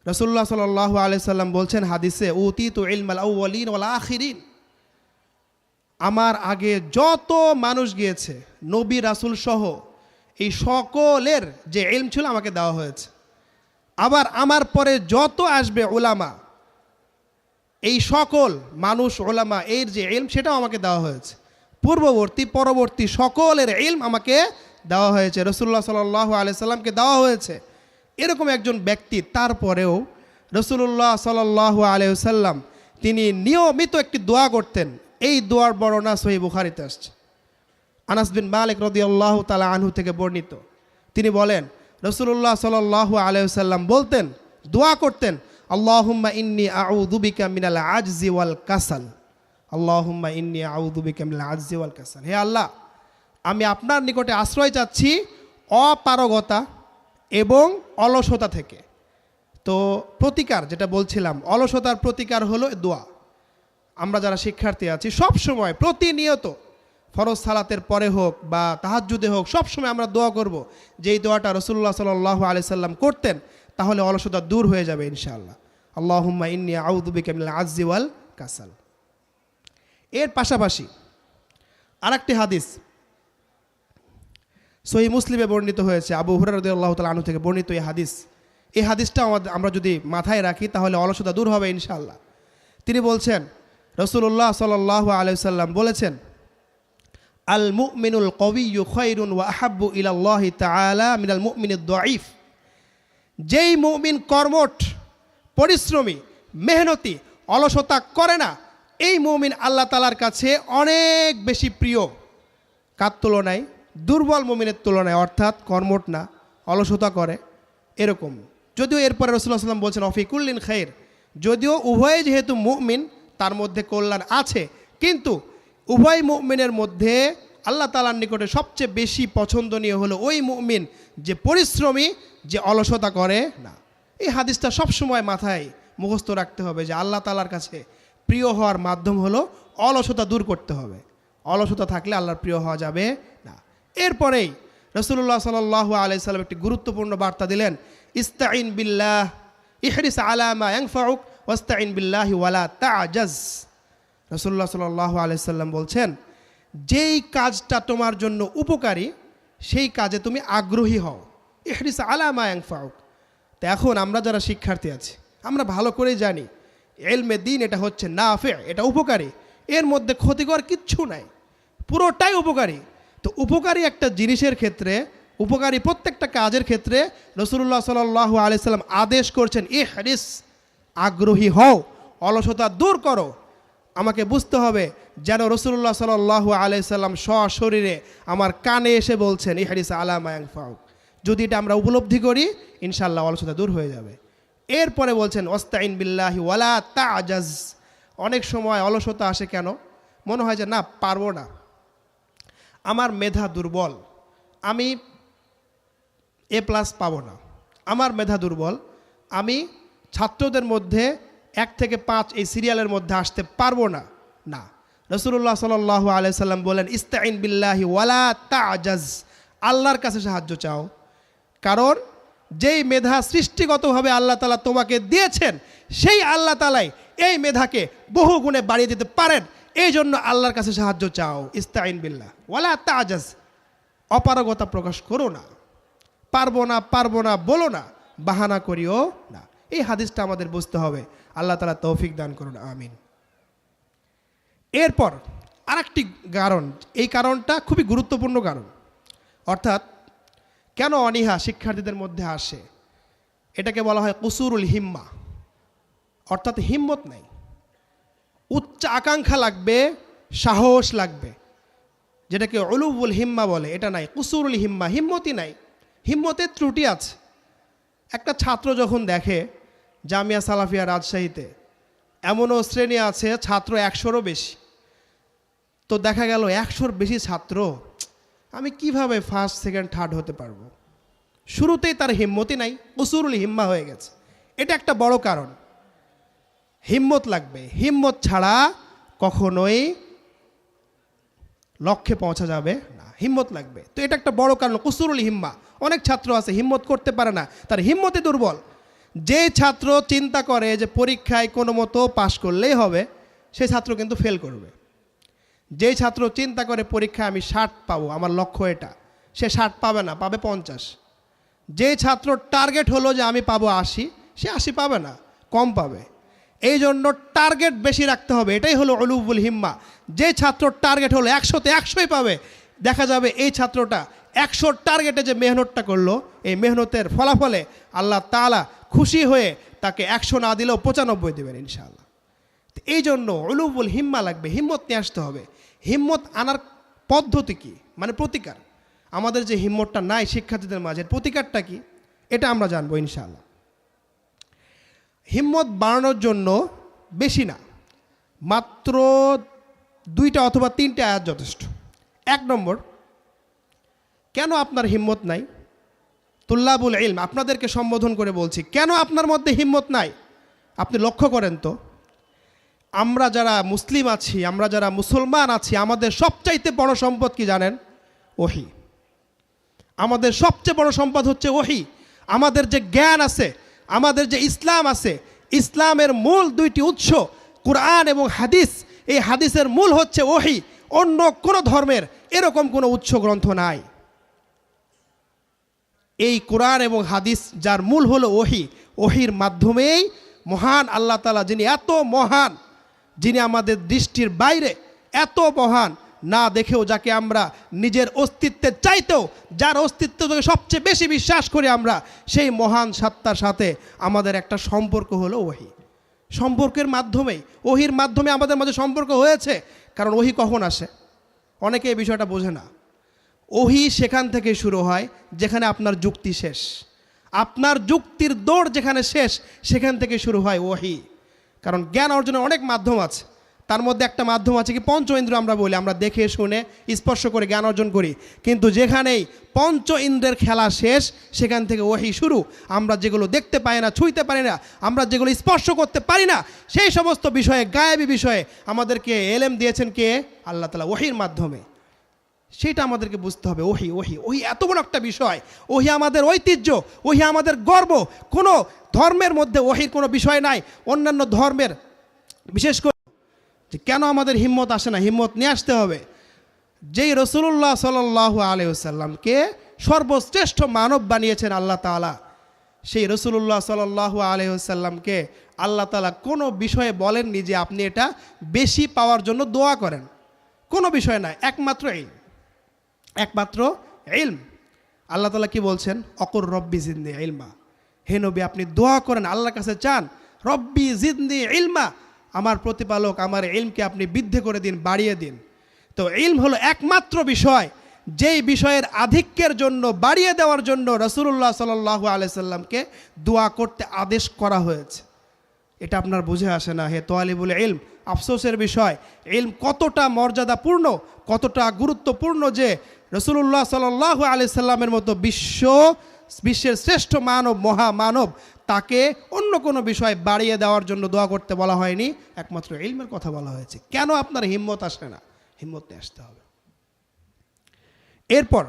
রাসূলুল্লাহ সাল্লাল্লাহু আলাইহি ওয়াসাল্লাম বলছেন হাদিসে, উতীতু ইলমাল আউয়ালিন ওয়াল আখিরিন, আমার আগে যত মানুষ গিয়েছে নবী রাসূল সহ এই সকলের যে ইলম ছিল আমাকে দেওয়া হয়েছে। আবার আমার পরে যত আসবে উলামা, এই সকল মানুষ উলামা এর যে ইলম সেটাও আমাকে দেওয়া হয়েছে। পূর্ববর্তী পরবর্তী সকলের ইলম আমাকে দেওয়া হয়েছে, রাসূলুল্লাহ সাল্লাল্লাহু আলাইহি সাল্লামকে দেওয়া হয়েছে। এরকম একজন ব্যক্তি, তারপরেও রাসূলুল্লাহ সাল্লাল্লাহু আলাইহি সাল্লাম তিনি নিয়মিত একটি দোয়া করতেন। এই দোয়ার বর্ণনা সহিহ বুখারীতে আসছে। আনাস বিন মালিক রাদিয়াল্লাহু তাআলা আনহু থেকে বর্ণিত। তিনি বলেন, রাসূলুল্লাহ সাল্লাল্লাহু আলাইহি সাল্লাম বলতেন, দোয়া করতেন, আল্লাহুম্মা ইন্নী আউযু বিকা মিনাল আজজি ওয়াল কাসাল, আল্লাহুম্মা ইন্নী আউযু বিকা মিনাল আজজি ওয়াল কাসাল। হে আল্লাহ, আমি আপনার নিকটে আশ্রয় চাচ্ছি অপারগতা এবং অলসতা থেকে। তো প্রতিকার যেটা বলছিলাম, অলসতার প্রতিকার হলো দোয়া। আমরা যারা শিক্ষার্থী আছি সব সময় প্রতিনিয়ত, ফরজ সালাতের পরে হোক বা তাহাজ্জুদে হোক, সব সময় আমরা দোয়া করব। যেই দোয়াটা রাসূলুল্লাহ সাল্লাল্লাহু আলাইহি সাল্লাম করতেন, তাহলে অলসতা দূর হয়ে যাবে ইনশাআল্লাহ। আল্লাহুম্মা ইন্নী আউযু বিকা মিনাল আজজি ওয়াল কাসাল। এর পাশাপাশি আরেকটি হাদিস সহিহ মুসলিমে বর্ণিত হয়েছে, আবু হুরায়রা রাদিয়াল্লাহু তাআলা আনহু থেকে বর্ণিত এই হাদিসটা আমরা যদি মাথায় রাখি তাহলে অলসতা দূর হবে ইনশাআল্লাহ। তিনি বলছেন, রাসূলুল্লাহ সাল্লাল্লাহু আলাইহি সাল্লাম বলেছেন, আল মুমিনুল কওয়িয়্যু খায়রুন ওয়া আহাব্বু ইলাল্লাহি তাআলা মিনাল মুমিনিদ দাঈফ। যেই মুমিন কর্মঠ, পরিশ্রমী, মেহনতি, অলসতা করে না, এই মুমিন আল্লাহ তাআলার কাছে অনেক বেশি প্রিয়। কার তুলনায়? দুর্বল মুমিনের তুলনায়, অর্থাৎ কর্মঠ না, অলসতা করে এরকম। যদিও এরপরে রাসূলুল্লাহ সাল্লাল্লাহু আলাইহি ওয়াসাল্লাম বলছেন অফি কুল্লিন খায়র, যদিও উভয়ে যেহেতু মুমিন তার মধ্যে কল্যাণ আছে, কিন্তু উভয় মুমিনের মধ্যে আল্লাহ তাআলার নিকটে সবচেয়ে বেশি পছন্দনীয় হলো ওই মুমিন যে পরিশ্রমী, যে অলসতা করে না। এই হাদিসটা সবসময় মাথায় মুখস্থ রাখতে হবে যে আল্লাহ তাআলার কাছে প্রিয় হওয়ার মাধ্যম হলো অলসতা দূর করতে হবে। অলসতা থাকলে আল্লাহর প্রিয় হওয়া যাবে না। এরপরেই রাসূলুল্লাহ সাল্লাল্লাহু আলাইহি সাল্লাম একটি গুরুত্বপূর্ণ বার্তা দিলেন, ইস্তাইন বিল্লাহ ইহরিস আলা মা ইয়ানফাউক ওয়াস্তাইন বিল্লাহি ওয়ালা তা'জাজ। রাসূলুল্লাহ সাল্লাল্লাহু আলাইহি সাল্লাম বলছেন, যেই কাজটা তোমার জন্য উপকারী সেই কাজে তুমি আগ্রহী হও। ইহরিস আলা মা ইয়ানফাউক। তো এখন আমরা যারা শিক্ষার্থী আছি, আমরা ভালো করেই জানি ইলমে দ্বীন এটা হচ্ছে নাফে, এটা উপকারী, এর মধ্যে ক্ষতিকর কিচ্ছু নাই, পুরোটাই উপকারী। তো উপকারী একটা জিনিসের ক্ষেত্রে, উপকারী প্রত্যেকটা কাজের ক্ষেত্রে রাসূলুল্লাহ সাল্লাল্লাহু আলাইহি সাল্লাম আদেশ করছেন, ইহরিস, আগ্রহী হও, অলসতা দূর করো। আমাকে বুঝতে হবে যেন রাসূলুল্লাহ সাল্লাল্লাহু আলাইহি সাল্লাম সশরীরে আমার কানে এসে বলছেন ইহরিস আলা মা ইয়ানফাউক। যদি এটা আমরা উপলব্ধি করি, ইনশাআল্লাহ অলসতা দূর হয়ে যাবে। এরপরে বলছেন ওয়াস্তাইন বিল্লাহি ওয়ালা তা'জাজ। অনেক সময় অলসতা আসে কেন? মনে হয় যে না, পারবো না, আমার মেধা দুর্বল, আমি A+ পাবো না, আমার মেধা দুর্বল, আমি ছাত্রদের মধ্যে 1 থেকে 5 এই সিরিয়ালের মধ্যে আসতে পারবো না। না, রাসূলুল্লাহ সাল্লাল্লাহু আলাইহি সাল্লাম বলেন ইস্তাইন বিল্লাহি ওয়ালা তা'জাজ, আল্লাহর কাছে সাহায্য চাও। কারণ যেই মেধা সৃষ্টিগতভাবে আল্লাহ তাআলা তোমাকে দিয়েছেন, সেই আল্লাহ তাআলাই এই মেধাকে বহু গুণে বাড়িয়ে দিতে পারেন। এই জন্য আল্লাহর কাছে সাহায্য চাও। ইস্তাইন বিল্লাহ ওয়ালা তা'জাজ, অপারগতা প্রকাশ করো না, পারবো না বলো না, বাহানা করিও না। এই হাদিসটা আমাদের বুঝতে হবে। আল্লাহ তাআলা তৌফিক দান করুন, আমিন। এরপর আরেকটি কারণ, এই কারণটা খুবই গুরুত্বপূর্ণ কারণ, অর্থাৎ কেন অনীহা শিক্ষার্থীদের মধ্যে আসে, এটাকে বলা হয় কুসুরুল হিম্মা, অর্থাৎ হিম্মত নাই। উচ্চ আকাঙ্ক্ষা লাগবে, সাহস লাগবে, যেটাকে উলুউল হিম্মা বলে, এটা নাই। কুসুরুল হিম্মা, হিম্মতই নাই, হিম্মতের ত্রুটি আছে। একটা ছাত্র যখন দেখে জামিয়া সালাফিয়া রাজশাহীতে এমনও শ্রেণী আছে ছাত্র 100-রও বেশি। তো দেখা গেল 100-র বেশি ছাত্র, আমি কিভাবে ফার্স্ট সেকেন্ড থার্ড হতে পারবো? শুরুতেই তার হিম্মতই নাই, উসুরুল হিম্মা হয়ে গেছে। এটা একটা বড় কারণ। হিম্মত লাগবে, হিম্মত ছাড়া কখনোই লক্ষ্যে পৌঁছা যাবে না, হিম্মত লাগবে। তো এটা একটা বড় কারণ, কুসুরুল হিম্মা। অনেক ছাত্র আছে হিম্মত করতে পারে না, তার হিম্মতে দুর্বল। যে ছাত্র চিন্তা করে যে পরীক্ষায় কোনো মতো পাশ করলেই হবে, সেই ছাত্র কিন্তু ফেল করবে। যেই ছাত্র চিন্তা করে পরীক্ষায় আমি 60 পাবো, আমার লক্ষ্য এটা, সে 60 পাবে না, পাবে 50। যে ছাত্র টার্গেট হলো যে আমি পাবো 80, সে 80 পাবে না, কম পাবে। এই জন্য টার্গেট বেশি রাখতে হবে, এটাই হলো উলুবুল হিম্মা। যে ছাত্র টার্গেট হলো 100-তে 100ই পাবে, দেখা যাবে এই ছাত্রটা 100 টার্গেটে যে মেহনতটা করলো, এই মেহনতের ফলাফলে আল্লাহ তাআলা খুশি হয়ে তাকে 100 না দিলেও 95 দেবেন ইনশাআল্লাহ। এই জন্য উলুবুল হিম্মা লাগবে, হিম্মত নিয়ে আসতে হবে। হিম্মত আনার পদ্ধতি কি, মানে প্রতিকার। আমাদের যে হিম্মতটা নাই শিক্ষার্থীদের মাঝে, প্রতিকারটা কি, এটা আমরা জানবো ইনশাআল্লাহ। হিম্মত বাড়ানোর জন্য বেশি না, মাত্র 2টা অথবা 3টে আয়াত যথেষ্ট। 1 নম্বর, কেন আপনার হিম্মত নাই? তুল্লাবুল ইলম, আপনাদেরকে সম্বোধন করে বলছি, কেন আপনার মধ্যে হিম্মত নাই? আপনি লক্ষ্য করেন তো, আমরা যারা মুসলিম আছি, আমরা যারা মুসলমান আছি, আমাদের সবচাইতে বড় সম্পদ কি জানেন? ওহী। আমাদের সবচেয়ে বড় সম্পদ হচ্ছে ওহী। আমাদের যে জ্ঞান আছে, আমাদের যে ইসলাম আছে, ইসলামের মূল 2টি উৎস কুরআন এবং হাদিস। এই হাদিসের মূল হচ্ছে ওহী। অন্য কোনো ধর্মের এরকম কোনো উৎস গ্রন্থ নাই। এই কোরআন এবং হাদিস যার মূল হলো ওহী, ওহীর মাধ্যমেই মহান আল্লাহ তাআলা, যিনি এত মহান, যিনি আমাদের দৃষ্টির বাইরে, এত মহান, না দেখেও যাকে আমরা নিজের অস্তিত্বের চাইতেও, যার অস্তিত্বকে সবচেয়ে বেশি বিশ্বাস করি আমরা, সেই মহান সত্তার সাথে আমাদের একটা সম্পর্ক হলো ওহী। সম্পর্কের মাধ্যমেই, ওহীর মাধ্যমে আমাদের মাঝে সম্পর্ক হয়েছে। কারণ ওহী কখন আসে? অনেকে এই বিষয়টা বোঝে না। ওহী সেখান থেকে শুরু হয় যেখানে আপনার যুক্তি শেষ। আপনার যুক্তির দৌড় যেখানে শেষ, সেখান থেকে শুরু হয় ওহী। কারণ জ্ঞান অর্জনের অনেক মাধ্যম আছে, তার মধ্যে একটা মাধ্যম আছে কি, পঞ্চ ইন্দ্রিয়। আমরা বলি আমরা দেখে শুনে স্পর্শ করে জ্ঞান অর্জন করি, কিন্তু যেখানেই পঞ্চ ইন্দ্রের খেলা শেষ, সেখান থেকে ওহী শুরু। আমরা যেগুলো দেখতে পাই না, ছুঁইতে পারি না, আমরা যেগুলো স্পর্শ করতে পারি না, সেই সমস্ত বিষয়ে, গায়েবী বিষয়ে আমাদেরকে এলেম দিয়েছেন কে? আল্লাহ তাআলা, ওহীর মাধ্যমে। সেটা আমাদেরকে বুঝতে হবে। ওহী, ওহী, ওহী এত বড় একটা বিষয়। ওহী আমাদের ঐতিহ্য, ওহী আমাদের গর্ব। কোনো ধর্মের মধ্যে ওহীর কোনো বিষয় নাই। অন্যান্য ধর্মের, বিশেষ করে যে কেন আমাদের হিম্মত আসে না, হিম্মত নিয়ে আসতে হবে। যেই রাসূলুল্লাহ সাল্লাল্লাহু আলাইহি ওয়াসাল্লামকে সর্বশ্রেষ্ঠ মানব বানিয়েছেন আল্লাহ তাআলা, সেই রাসূলুল্লাহ সাল্লাল্লাহু আলাইহি ওয়াসাল্লামকে আল্লাহ তাআলা কোনো বিষয়ে বলেননি যে আপনি এটা বেশি পাওয়ার জন্য দোয়া করেন। কোনো বিষয় নাই, একমাত্র ইলম, একমাত্র ইলম। আল্লাহ তাআলা কি বলছেন? অকুর রব্বি জিদনি ইলমা। হে নবী, আপনি দোয়া করেন, আল্লাহর কাছে চান, রব্বি জিদনি ইলমা, আমার প্রতিপালক আমার ইলমকে আপনি বৃদ্ধি করে দিন, বাড়িয়ে দিন। তো ইলম হলো একমাত্র বিষয়, যেই বিষয়ের আধিক্যের জন্য, বাড়িয়ে দেওয়ার জন্য রাসূলুল্লাহ সাল্লাল্লাহু আলাইহি সাল্লামকে দোয়া করতে আদেশ করা হয়েছে। এটা আপনার বুঝে আসে না হে তালিবুল ইলম। আফসোসের বিষয়, ইলম কতটা মর্যাদাপূর্ণ, কতটা গুরুত্বপূর্ণ যে রাসূলুল্লাহ সাল্লাল্লাহু আলাইহি সাল্লামের মতো বিশ্বের শ্রেষ্ঠ মানব, মহামানব, তাকে অন্য কোনো বিষয় বাড়িয়ে দেওয়ার জন্য দোয়া করতে বলা হয়নি, একমাত্র ইলমের কথা বলা হয়েছে। কেন আপনার হিম্মত আসে না? হিম্মত নিয়ে আসতে হবে। এরপর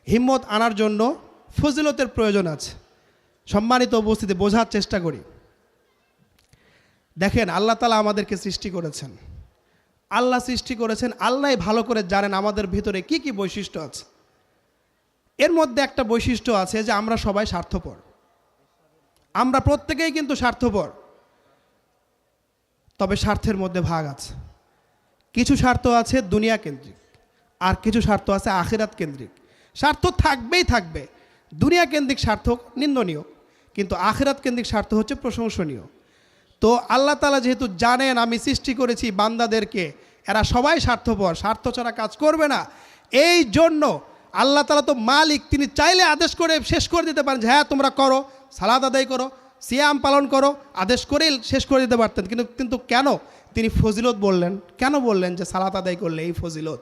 হিম্মত আনার জন্য ফজিলতের প্রয়োজন আছে। সম্মানিত উপস্থিতি, বোঝার চেষ্টা করি। দেখেন, আল্লাহ তাআলা আমাদেরকে সৃষ্টি করেছেন, আল্লাহ সৃষ্টি করেছেন, আল্লাহই ভালো করে জানেন আমাদের ভিতরে কি কি বৈশিষ্ট্য আছে। এর মধ্যে একটা বৈশিষ্ট্য আছে যে আমরা সবাই স্বার্থপর। আমরা প্রত্যেকেই কিন্তু স্বার্থপর, তবে স্বার্থের মধ্যে ভাগ আছে। কিছু স্বার্থ আছে দুনিয়া কেন্দ্রিক, আর কিছু স্বার্থ আছে আখিরাত কেন্দ্রিক। স্বার্থ থাকবেই থাকবে। দুনিয়া কেন্দ্রিক স্বার্থ নিন্দনীয়, কিন্তু আখিরাত কেন্দ্রিক স্বার্থ হচ্ছে প্রশংসনীয়। তো আল্লাহ তাআলা যেহেতু জানেন আমি সৃষ্টি করেছি বান্দাদেরকে, এরা সবাই স্বার্থপর, স্বার্থ ছাড়া কাজ করবে না, এই জন্য আল্লাহ তাআলা তো মালিক, তিনি চাইলে আদেশ করে শেষ করে দিতে পারেন যে হ্যাঁ তোমরা করো, সালাত আদায় করো, সিয়াম পালন করো, আদেশ করেই শেষ করে দিতে পারতেন, কিন্তু কেন তিনি ফজিলত বললেন? কেন বললেন যে সালাত আদায় করলে এই ফজিলত?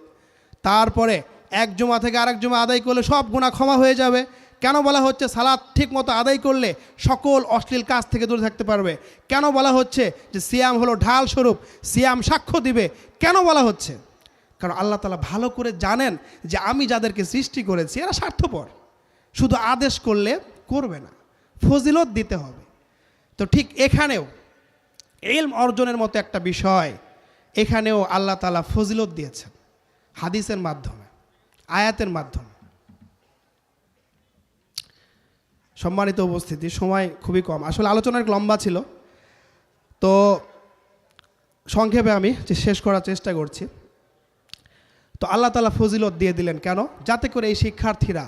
তারপরে এক জুমা থেকে আরেক জুমা আদায় করলে সব গুনাহ ক্ষমা হয়ে যাবে। কেন বলা হচ্ছে সালাত ঠিক মতো আদায় করলে সকল অশ্লীল কাজ থেকে দূরে থাকতে পারবে? কেন বলা হচ্ছে যে সিয়াম হলো ঢাল স্বরূপ, সিয়াম সাক্ষ্য দিবে? কেন বলা হচ্ছে? কারণ আল্লাহ তাআলা ভালো করে জানেন যে আমি যাদেরকে সৃষ্টি করেছি এরা স্বার্থপর, শুধু আদেশ করলে করবে না, ফজিলত দিতে হবে। তো ঠিক এখানেও ইলম অর্জনের মতো একটা বিষয়, এখানেও আল্লাহ তাআলা ফজিলত দিয়েছেন হাদিসের মাধ্যমে, আয়াতের মাধ্যমে। সম্মানিত উপস্থিতি, সময় খুবই কম, আসলে আলোচনা লম্বা ছিল, তো সংক্ষেপে আমি শেষ করার চেষ্টা করছি। তো আল্লাহ তাআলা ফজিলত দিয়ে দিলেন কেন? যাতে করে এই শিক্ষার্থীরা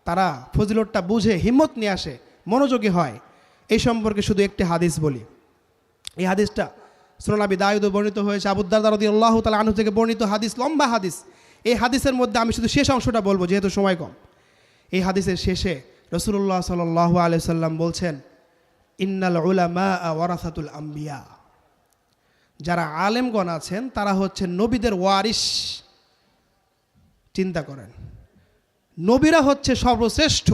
তারা ফজিলতটা বুঝে হিম্মত নিয়ে আসে, মনোযোগী হয়। এই সম্পর্কে শুধু একটি হাদিস বলি। এই হাদিসটা সুনান আবি দাউদে বর্ণিত হয়েছে, আবু দারদা রাদিয়াল্লাহু তাআলা আনহু থেকে বর্ণিত হাদিস, লম্বা হাদিস। এই হাদিসের মধ্যে আমি শুধু শেষ অংশটা বলবো যেহেতু সময় কম। এই হাদিসের শেষে রাসূলুল্লাহ সাল্লাল্লাহু আলাইহি সাল্লাম বলছেন, ইন্নাল উলামা ওয়ারাসাতুল আম্বিয়া, যারা আলেমগণ আছেন তারা হচ্ছে নবীদের ওয়ারিস। চিন্তা করেন, নবীরা হচ্ছে সর্বশ্রেষ্ঠ,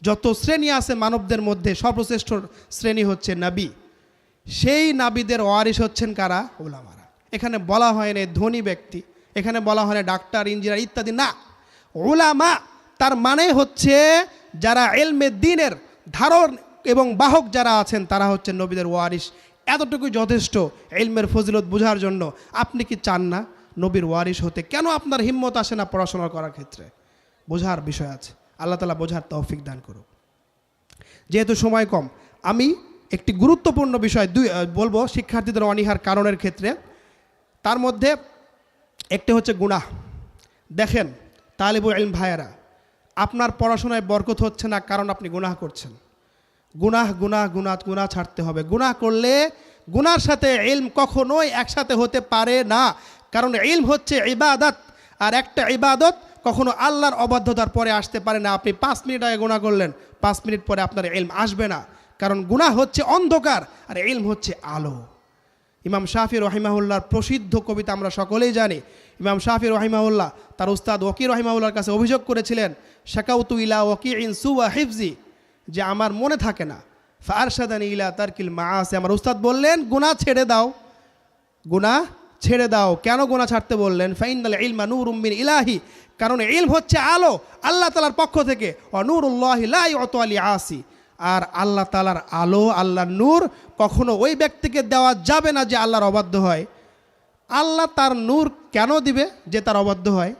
যত শ্রেণী আছে মানবদের মধ্যে সর্বশ্রেষ্ঠ শ্রেণী হচ্ছে নবী। সেই নাবিদের ওয়ারিস হচ্ছেন কারা? উলামারা। এখানে বলা হয় না ধনী ব্যক্তি, এখানে বলা হয় না ডাক্তার, ইঞ্জিনিয়ার ইত্যাদি, না, উলামা তার মানে হচ্ছে যারা ইলমে দ্বীনের ধারণ এবং বাহক যারা আছেন তারা হচ্ছে নবীদের ওয়ারিস। এতটুকুই যথেষ্ট ইলমের ফজিলত বোঝার জন্য। আপনি কি চান না নবীর ওয়ারিস হতে? কেন আপনার হিম্মত আসে না পড়াশোনা করার ক্ষেত্রে? বোঝার বিষয় আছে, আল্লাহ তাআলা বোঝার তৌফিক দান করুক। যেহেতু সময় কম, আমি একটি গুরুত্বপূর্ণ বিষয় বলবো শিক্ষার্থীদের অনীহার কারণের ক্ষেত্রে। তার মধ্যে একটি হচ্ছে গুনাহ। দেখেন তালিবুল ইলম ভাইয়েরা, আপনার পড়াশোনায় বরকত হচ্ছে না কারণ আপনি গুনাহ করছেন। গুনাহ গুনাহ গুনাহ গুনাহ ছাড়তে হবে। গুনাহ করলে গুনার সাথে ইলম কখনোই একসাথে হতে পারে না, কারণ ইলম হচ্ছে ইবাদত, আর একটা ইবাদত কখনো আল্লাহর অবাধ্যতার পরে আসতে পারে না। আপনি 5 মিনিট আগে গুনাহ করলেন, 5 মিনিট পরে আপনার ইলম আসবে না, কারণ গুনাহ হচ্ছে অন্ধকার আর ইলম হচ্ছে আলো। ইমাম শাফি রহিমাহুল্লাহর প্রসিদ্ধ কবিতা আমরা সকলেই জানি। ইমাম শাফি রহিমাহুল্লাহ তার উস্তাদ ওয়াকি রহিমাহুল্লাহর কাছে অভিযোগ করেছিলেন, শাকাউতু ইলা ওয়াকিইন সুওয়া হিফজি, যে আমার মনে থাকে না, ফারশাদানি ইলা তারকিল মাআসি, আমার উস্তাদ বললেন গুনাহ ছেড়ে দাও, গুনাহ ছেড়ে দাও। কেন গুনাহ ছাড়তে বললেন? ফাইনাল ইলমা নূরুম মিন ইলাহি, কারণ ইলম হচ্ছে আলো আল্লাহ তাআলার পক্ষ থেকে। ওয়া নূরুল্লাহি লা ইউতা লিআসি, আর আল্লাহ তাআলার আলো, আল্লাহর নূর কখনো ওই ব্যক্তিকে দেওয়া যাবে না যে আল্লাহর অবাধ্য হয়। আল্লাহ তার নূর কেন দিবে যে তার অবাধ্য হয়?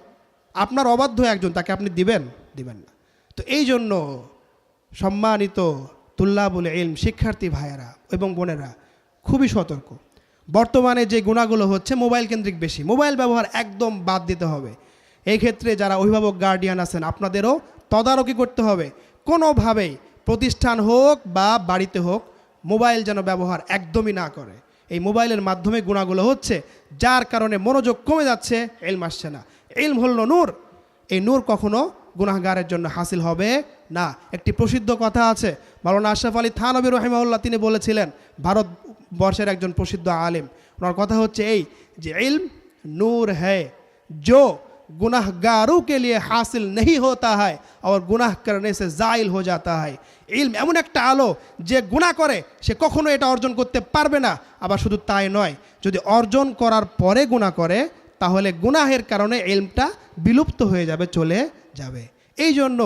আপনার অবাধ্য একজন, তাকে আপনি দিবেন না। তো এই জন্য সম্মানিত তুল্লাবুল ইলম শিক্ষার্থী ভাইয়েরা এবং বোনেরা খুবই সতর্ক। বর্তমানে যে গুণাগুলো হচ্ছে মোবাইল কেন্দ্রিক বেশি, মোবাইল ব্যবহার একদম বাদ দিতে হবে। এই ক্ষেত্রে যারা অভিভাবক গার্ডিয়ান আছেন আপনাদেরও তদারকি করতে হবে। কোনোভাবেই প্রতিষ্ঠান হোক বা বাড়িতে হোক মোবাইল যেন ব্যবহার একদমই না করে। এই মোবাইলের মাধ্যমে গুণাগুলো হচ্ছে, যার কারণে মনোযোগ কমে যাচ্ছে, ইলম আসছে না। ইলম হল নূর, এই নূর কখনো গুনাহগারের জন্য হাসিল হবে না। একটি প্রসিদ্ধ কথা আছে, মাওলানা আশরাফ আলী থানভী রাহিমাহুল্লাহ তিনি বলেছিলেন, ভারতবর্ষের একজন প্রসিদ্ধ আলেম। ওনার কথা হচ্ছে এই যে ইলম নূর है जो गुनाहगारों के लिए हासिल नहीं होता है और गुनाह करने से जाइल हो जाता है। ইলম এমন একটা আলো যে গুনাহ করে সে কখনো এটা অর্জন করতে পারবে না। আবার শুধু তাই নয়, যদি অর্জন করার পরে গুনাহ করে তাহলে গুনাহের কারণে ইলমটা বিলুপ্ত হয়ে যাবে, চলে যাবে। এই জন্য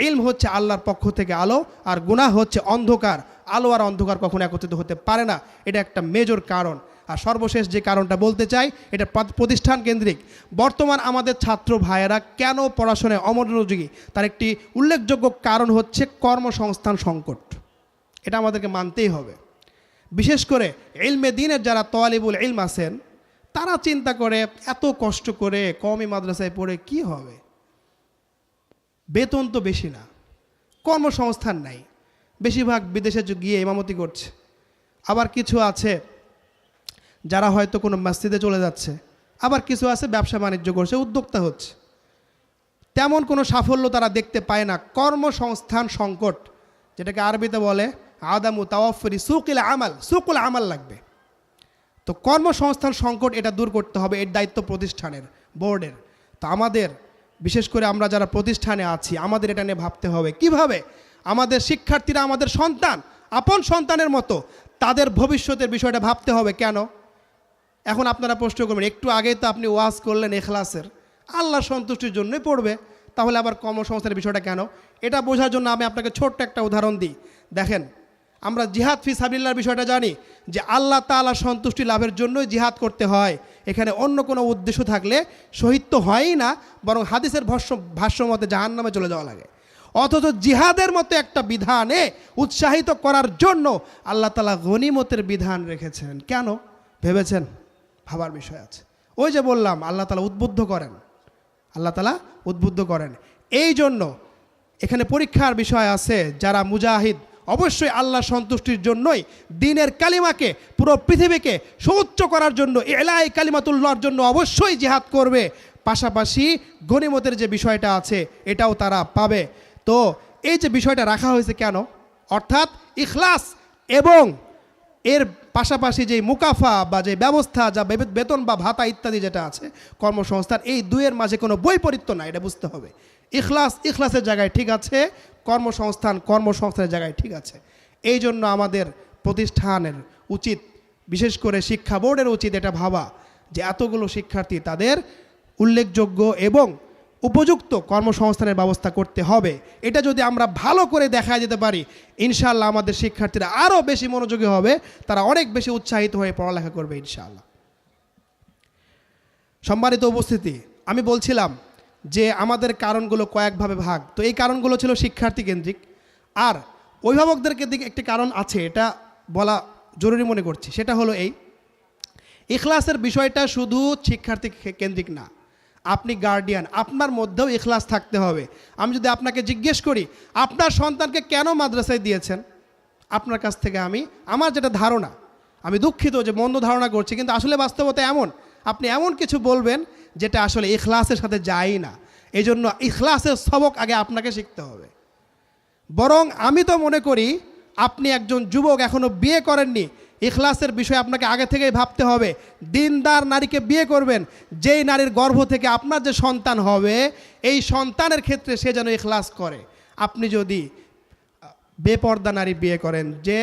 ইলম হচ্ছে আল্লাহর পক্ষ থেকে আলো, আর গুনাহ হচ্ছে অন্ধকার। আলো আর অন্ধকার কখনো একত্রিত হতে পারে না, এটা একটা মেজর কারণ। আর সর্বশেষ যে কারণটা বলতে চাই, এটা প্রতিষ্ঠান কেন্দ্রিক। বর্তমান আমাদের ছাত্র ভাইয়েরা কেন পড়াশোনায় অমনোযোগী, তার একটি উল্লেখযোগ্য কারণ হচ্ছে কর্মসংস্থান সংকট। এটা আমাদেরকে মানতেই হবে। বিশেষ করে ইলমে দ্বীনের যারা তালিবুল ইলম আছেন তারা চিন্তা করে এত কষ্ট করে কওমি মাদ্রাসায় পড়ে কি হবে, বেতন তো বেশি না, কর্মসংস্থান নাই, বেশিরভাগ বিদেশে গিয়ে ইমামতি করছে। আবার কিছু আছে যারা হয়তো কোনো মসজিদে চলে যাচ্ছে, আবার কিছু আছে ব্যবসা বাণিজ্য করছে, উদ্যোক্তা হচ্ছে। তেমন কোনো সাফল্য তারা দেখতে পায় না। কর্মসংস্থান সংকট, যেটাকে আরবিতে বলে আদামু তাওয়াফুরি সুকুল আমাল লাগবে। তো কর্মসংস্থান সংকট এটা দূর করতে হবে, এর দায়িত্ব প্রতিষ্ঠানের, বোর্ডের। তো আমাদের বিশেষ করে আমরা যারা প্রতিষ্ঠানে আছি আমাদের এটা নিয়ে ভাবতে হবে কিভাবে আমাদের শিক্ষার্থীরা আমাদের সন্তান, আপন সন্তানের মতো, তাদের ভবিষ্যতের বিষয়টা ভাবতে হবে। কেন? এখন আপনারা প্রশ্ন করবেন, একটু আগেই তো আপনি ওয়াজ করলেন ইখলাসের, আল্লাহ সন্তুষ্টির জন্যই পড়বে, তাহলে আবার কর্মসংস্থানের বিষয়টা কেন? এটা বোঝার জন্য আমি আপনাকে ছোট্ট একটা উদাহরণ দিই। দেখেন, আমরা জিহাদ ফি সাবিলিল্লাহর বিষয়টা জানি যে আল্লাহ তাআলার সন্তুষ্টি লাভের জন্যই জিহাদ করতে হয়। এখানে অন্য কোনো উদ্দেশ্য থাকলে শহীদ তো হয়ই না, বরং হাদিসের ভাষ্য মতে জাহান্নামে চলে যাওয়া লাগে। অথচ জিহাদের মতো একটা বিধানে উৎসাহিত করার জন্য আল্লাহ তাআলা গনিমতের বিধান রেখেছেন। কেন ভেবেছেন? ভাবার বিষয় আছে। ওই যে বললাম, আল্লাহ তাআলা উদ্বুদ্ধ করেন, আল্লাহ তাআলা উদ্বুদ্ধ করেন। এই জন্য এখানে পরীক্ষার বিষয় আছে। যারা মুজাহিদ অবশ্যই আল্লাহ সন্তুষ্টির জন্যই দ্বীনের কালিমাকে পুরো পৃথিবীকে সুউচ্চ করার জন্য, ইলাই কালিমাতুল্লাহর জন্য অবশ্যই জিহাদ করবে। পাশাপাশি গনিমতের যে বিষয়টা আছে এটাও তারা পাবে। তো এই যে বিষয়টা রাখা হয়েছে কেন? অর্থাৎ ইখলাস এবং এর পাশাপাশি যে মুকাফা বা যে ব্যবস্থা, যা বেতন বা ভাতা ইত্যাদি যেটা আছে কর্মসংস্থান, এই দুয়ের মাঝে কোনো বৈপরীত্য না, এটা বুঝতে হবে। ইখলাসের জায়গায় ঠিক আছে, কর্মসংস্থানের জায়গায় ঠিক আছে। এই জন্য আমাদের প্রতিষ্ঠানের উচিত, বিশেষ করে শিক্ষা বোর্ডের উচিত এটা ভাবা যে এতগুলো শিক্ষার্থী, তাদের উল্লেখযোগ্য এবং উপযুক্ত কর্মসংস্থানের ব্যবস্থা করতে হবে। এটা যদি আমরা ভালো করে দেখা যেতে পারি, ইনশাআল্লাহ আমাদের শিক্ষার্থীরা আরও বেশি মনোযোগী হবে, তারা অনেক বেশি উৎসাহিত হয়ে পড়ালেখা করবে ইনশাআল্লাহ। সম্মানিত উপস্থিতি, আমি বলছিলাম যে আমাদের কারণগুলো কয়েকভাবে ভাগ। তো এই কারণগুলো ছিল শিক্ষার্থী কেন্দ্রিক, আর অভিভাবকদের কেন্দ্রিক একটি কারণ আছে, এটা বলা জরুরি মনে করছি। সেটা হলো এই, ইখলাসের বিষয়টা শুধু শিক্ষার্থী কেন্দ্রিক না, আপনি গার্ডিয়ান, আপনার মধ্যেও ইখলাস থাকতে হবে। আমি যদি আপনাকে জিজ্ঞেস করি আপনার সন্তানকে কেন মাদ্রাসায় দিয়েছেন, আপনার কাছ থেকে আমার যেটা ধারণা, আমি দুঃখিত যে মন্দ ধারণা করছি, কিন্তু আসলে বাস্তবতা এমন, আপনি এমন কিছু বলবেন যেটা আসলে ইখলাসের সাথে যায় না। এই জন্য ইখলাসের সবক আগে আপনাকে শিখতে হবে। বরং আমি তো মনে করি আপনি একজন যুবক, এখনও বিয়ে করেননি, ইখলাসের বিষয়ে আপনাকে আগে থেকেই ভাবতে হবে। দিনদার নারীকে বিয়ে করবেন, যেই নারীর গর্ভ থেকে আপনার যে সন্তান হবে, এই সন্তানের ক্ষেত্রে সে যেন ইখলাস করে। আপনি যদি বেপর্দা নারী বিয়ে করেন, যে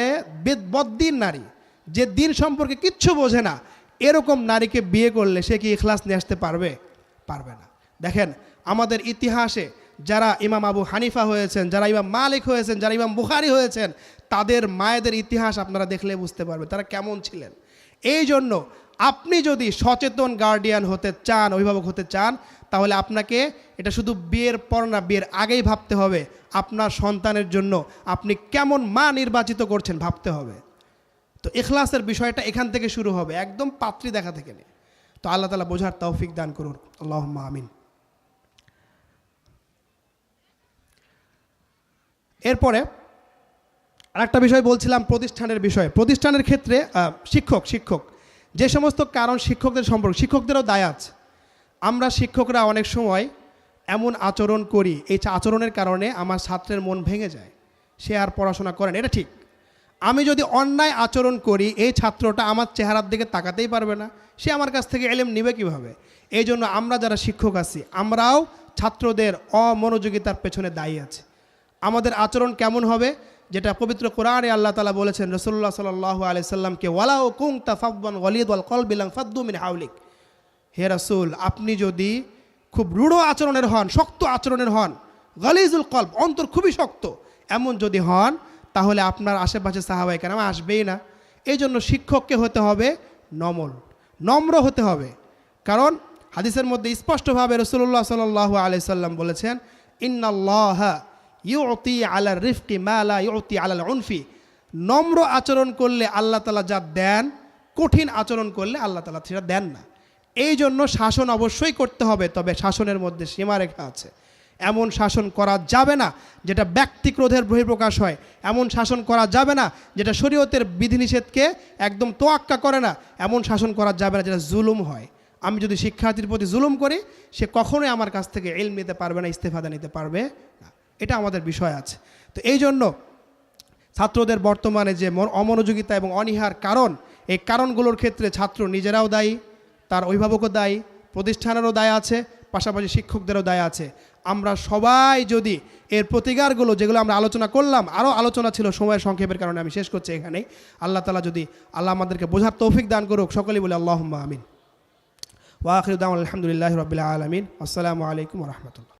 বদ্দিন নারী, যে দিন সম্পর্কে কিচ্ছু বোঝে না, এরকম নারীকে বিয়ে করলে সে কি ইখলাস নিয়ে আসতে পারবে? পারবে না। দেখেন, আমাদের ইতিহাসে যারা ইমাম আবু হানিফা হয়েছেন, যারা ইমাম মালিক হয়েছেন, যারা ইমাম বুখারী হয়েছেন, তাদের মায়েদের ইতিহাস আপনারা দেখলে বুঝতে পারবেন তারা কেমন ছিলেন। এই জন্য আপনি যদি সচেতন গার্ডিয়ান হতে চান, অভিভাবক হতে চান, তাহলে আপনাকে এটা শুধু বিয়ের পর না, বিয়ের আগেই ভাবতে হবে আপনার সন্তানের জন্য আপনি কেমন মা নির্বাচিত করছেন, ভাবতে হবে। তো ইখলাসের বিষয়টা এখান থেকে শুরু হবে, একদম পাত্রী দেখা থেকে নিয়ে। তো আল্লাহ তাআলা বোঝার তৌফিক দান করুন, আল্লাহুম্মা আমিন। এরপরে আরেকটা বিষয় বলছিলাম প্রতিষ্ঠানের বিষয়ে। প্রতিষ্ঠানের ক্ষেত্রে শিক্ষক যে সমস্ত কারণ শিক্ষকদের সম্পর্কে, শিক্ষকদেরও দায় আছে। আমরা শিক্ষকরা অনেক সময় এমন আচরণ করি, এই আচরণের কারণে আমার ছাত্রের মন ভেঙে যায়, সে আর পড়াশোনা করে না, এটা ঠিক। আমি যদি অন্যায় আচরণ করি, এই ছাত্রটা আমার চেহারার দিকে তাকাতেই পারবে না, সে আমার কাছ থেকে ইলম নেবে কীভাবে? এই জন্য আমরা যারা শিক্ষক আছি, আমরাও ছাত্রদের অমনোযোগিতার পেছনে দায়ী আছি। আমাদের আচরণ কেমন হবে? যেটা পবিত্র কোরআনে আল্লাহ তাআলা বলেছেন রাসূলুল্লাহ সাল্লাল্লাহু আলাইহি সাল্লামকে, ওয়ালাউ কুনতা ফাদদান গলিযাল কলবি লানফাদ্দু মিন হাওলিক। হে রাসূল, আপনি যদি খুব রূঢ় আচরণের হন, শক্ত আচরণের হন, গলিজুল কলব, অন্তর খুবই শক্ত, এমন যদি হন, তাহলে আপনার আশেপাশে সাহাবায়ে কেরাম আসবেই না। এই জন্য শিক্ষককে হতে হবে নম্র হতে হবে। কারণ হাদিসের মধ্যে স্পষ্টভাবে রাসূলুল্লাহ সাল্লাল্লাহু আলাইহি সাল্লাম বলেছেন, ইন্নাল্লাহা ইউতি আলার রিফকি মা লা ইউতি আলাল উনফি। নম্র আচরণ করলে আল্লাহ তাআলা যা দেন, কঠিন আচরণ করলে আল্লাহ তাআলা সেটা দেন না। এই জন্য শাসন অবশ্যই করতে হবে, তবে শাসনের মধ্যে সীমারেখা আছে। এমন শাসন করা যাবে না যেটা ব্যক্তি ক্রোধের বহিঃপ্রকাশ হয়, এমন শাসন করা যাবে না যেটা শরীয়তের বিধিনিষেধকে একদম তোয়াক্কা করে না, এমন শাসন করা যাবে না যেটা জুলুম হয়। আমি যদি শিক্ষার্থীর প্রতি জুলুম করি, সে কখনোই আমার কাছ থেকে ইলম নিতে পারবে না, ইস্তেফাদা নিতে পারবে না। এটা আমাদের বিষয় আছে। তো এই জন্য ছাত্রদের বর্তমানে যে অমনোযোগিতা এবং অনীহার কারণ, এই কারণগুলোর ক্ষেত্রে ছাত্র নিজেরাও দায়ী, তার অভিভাবকও দায়ী, প্রতিষ্ঠানেরও দায় আছে, পাশাপাশি শিক্ষকদেরও দায় আছে। আমরা সবাই যদি এর প্রতিকারগুলো, যেগুলো আমরা আলোচনা করলাম, আরও আলোচনা ছিল, সময়ের সংক্ষেপের কারণে আমি শেষ করছি এখানেই। আল্লাহ তাআলা যদি আল্লাহ আমাদেরকে বোঝার তৌফিক দান করুক, সকলেই বলে আল্লাহুম্মা আমিন। ওয়া আখিরু দাওয়ানা আলহামদুলিল্লাহি রাব্বিল আলামিন। আসসালামু আলাইকুম ওয়া রাহমাতুল্লাহ।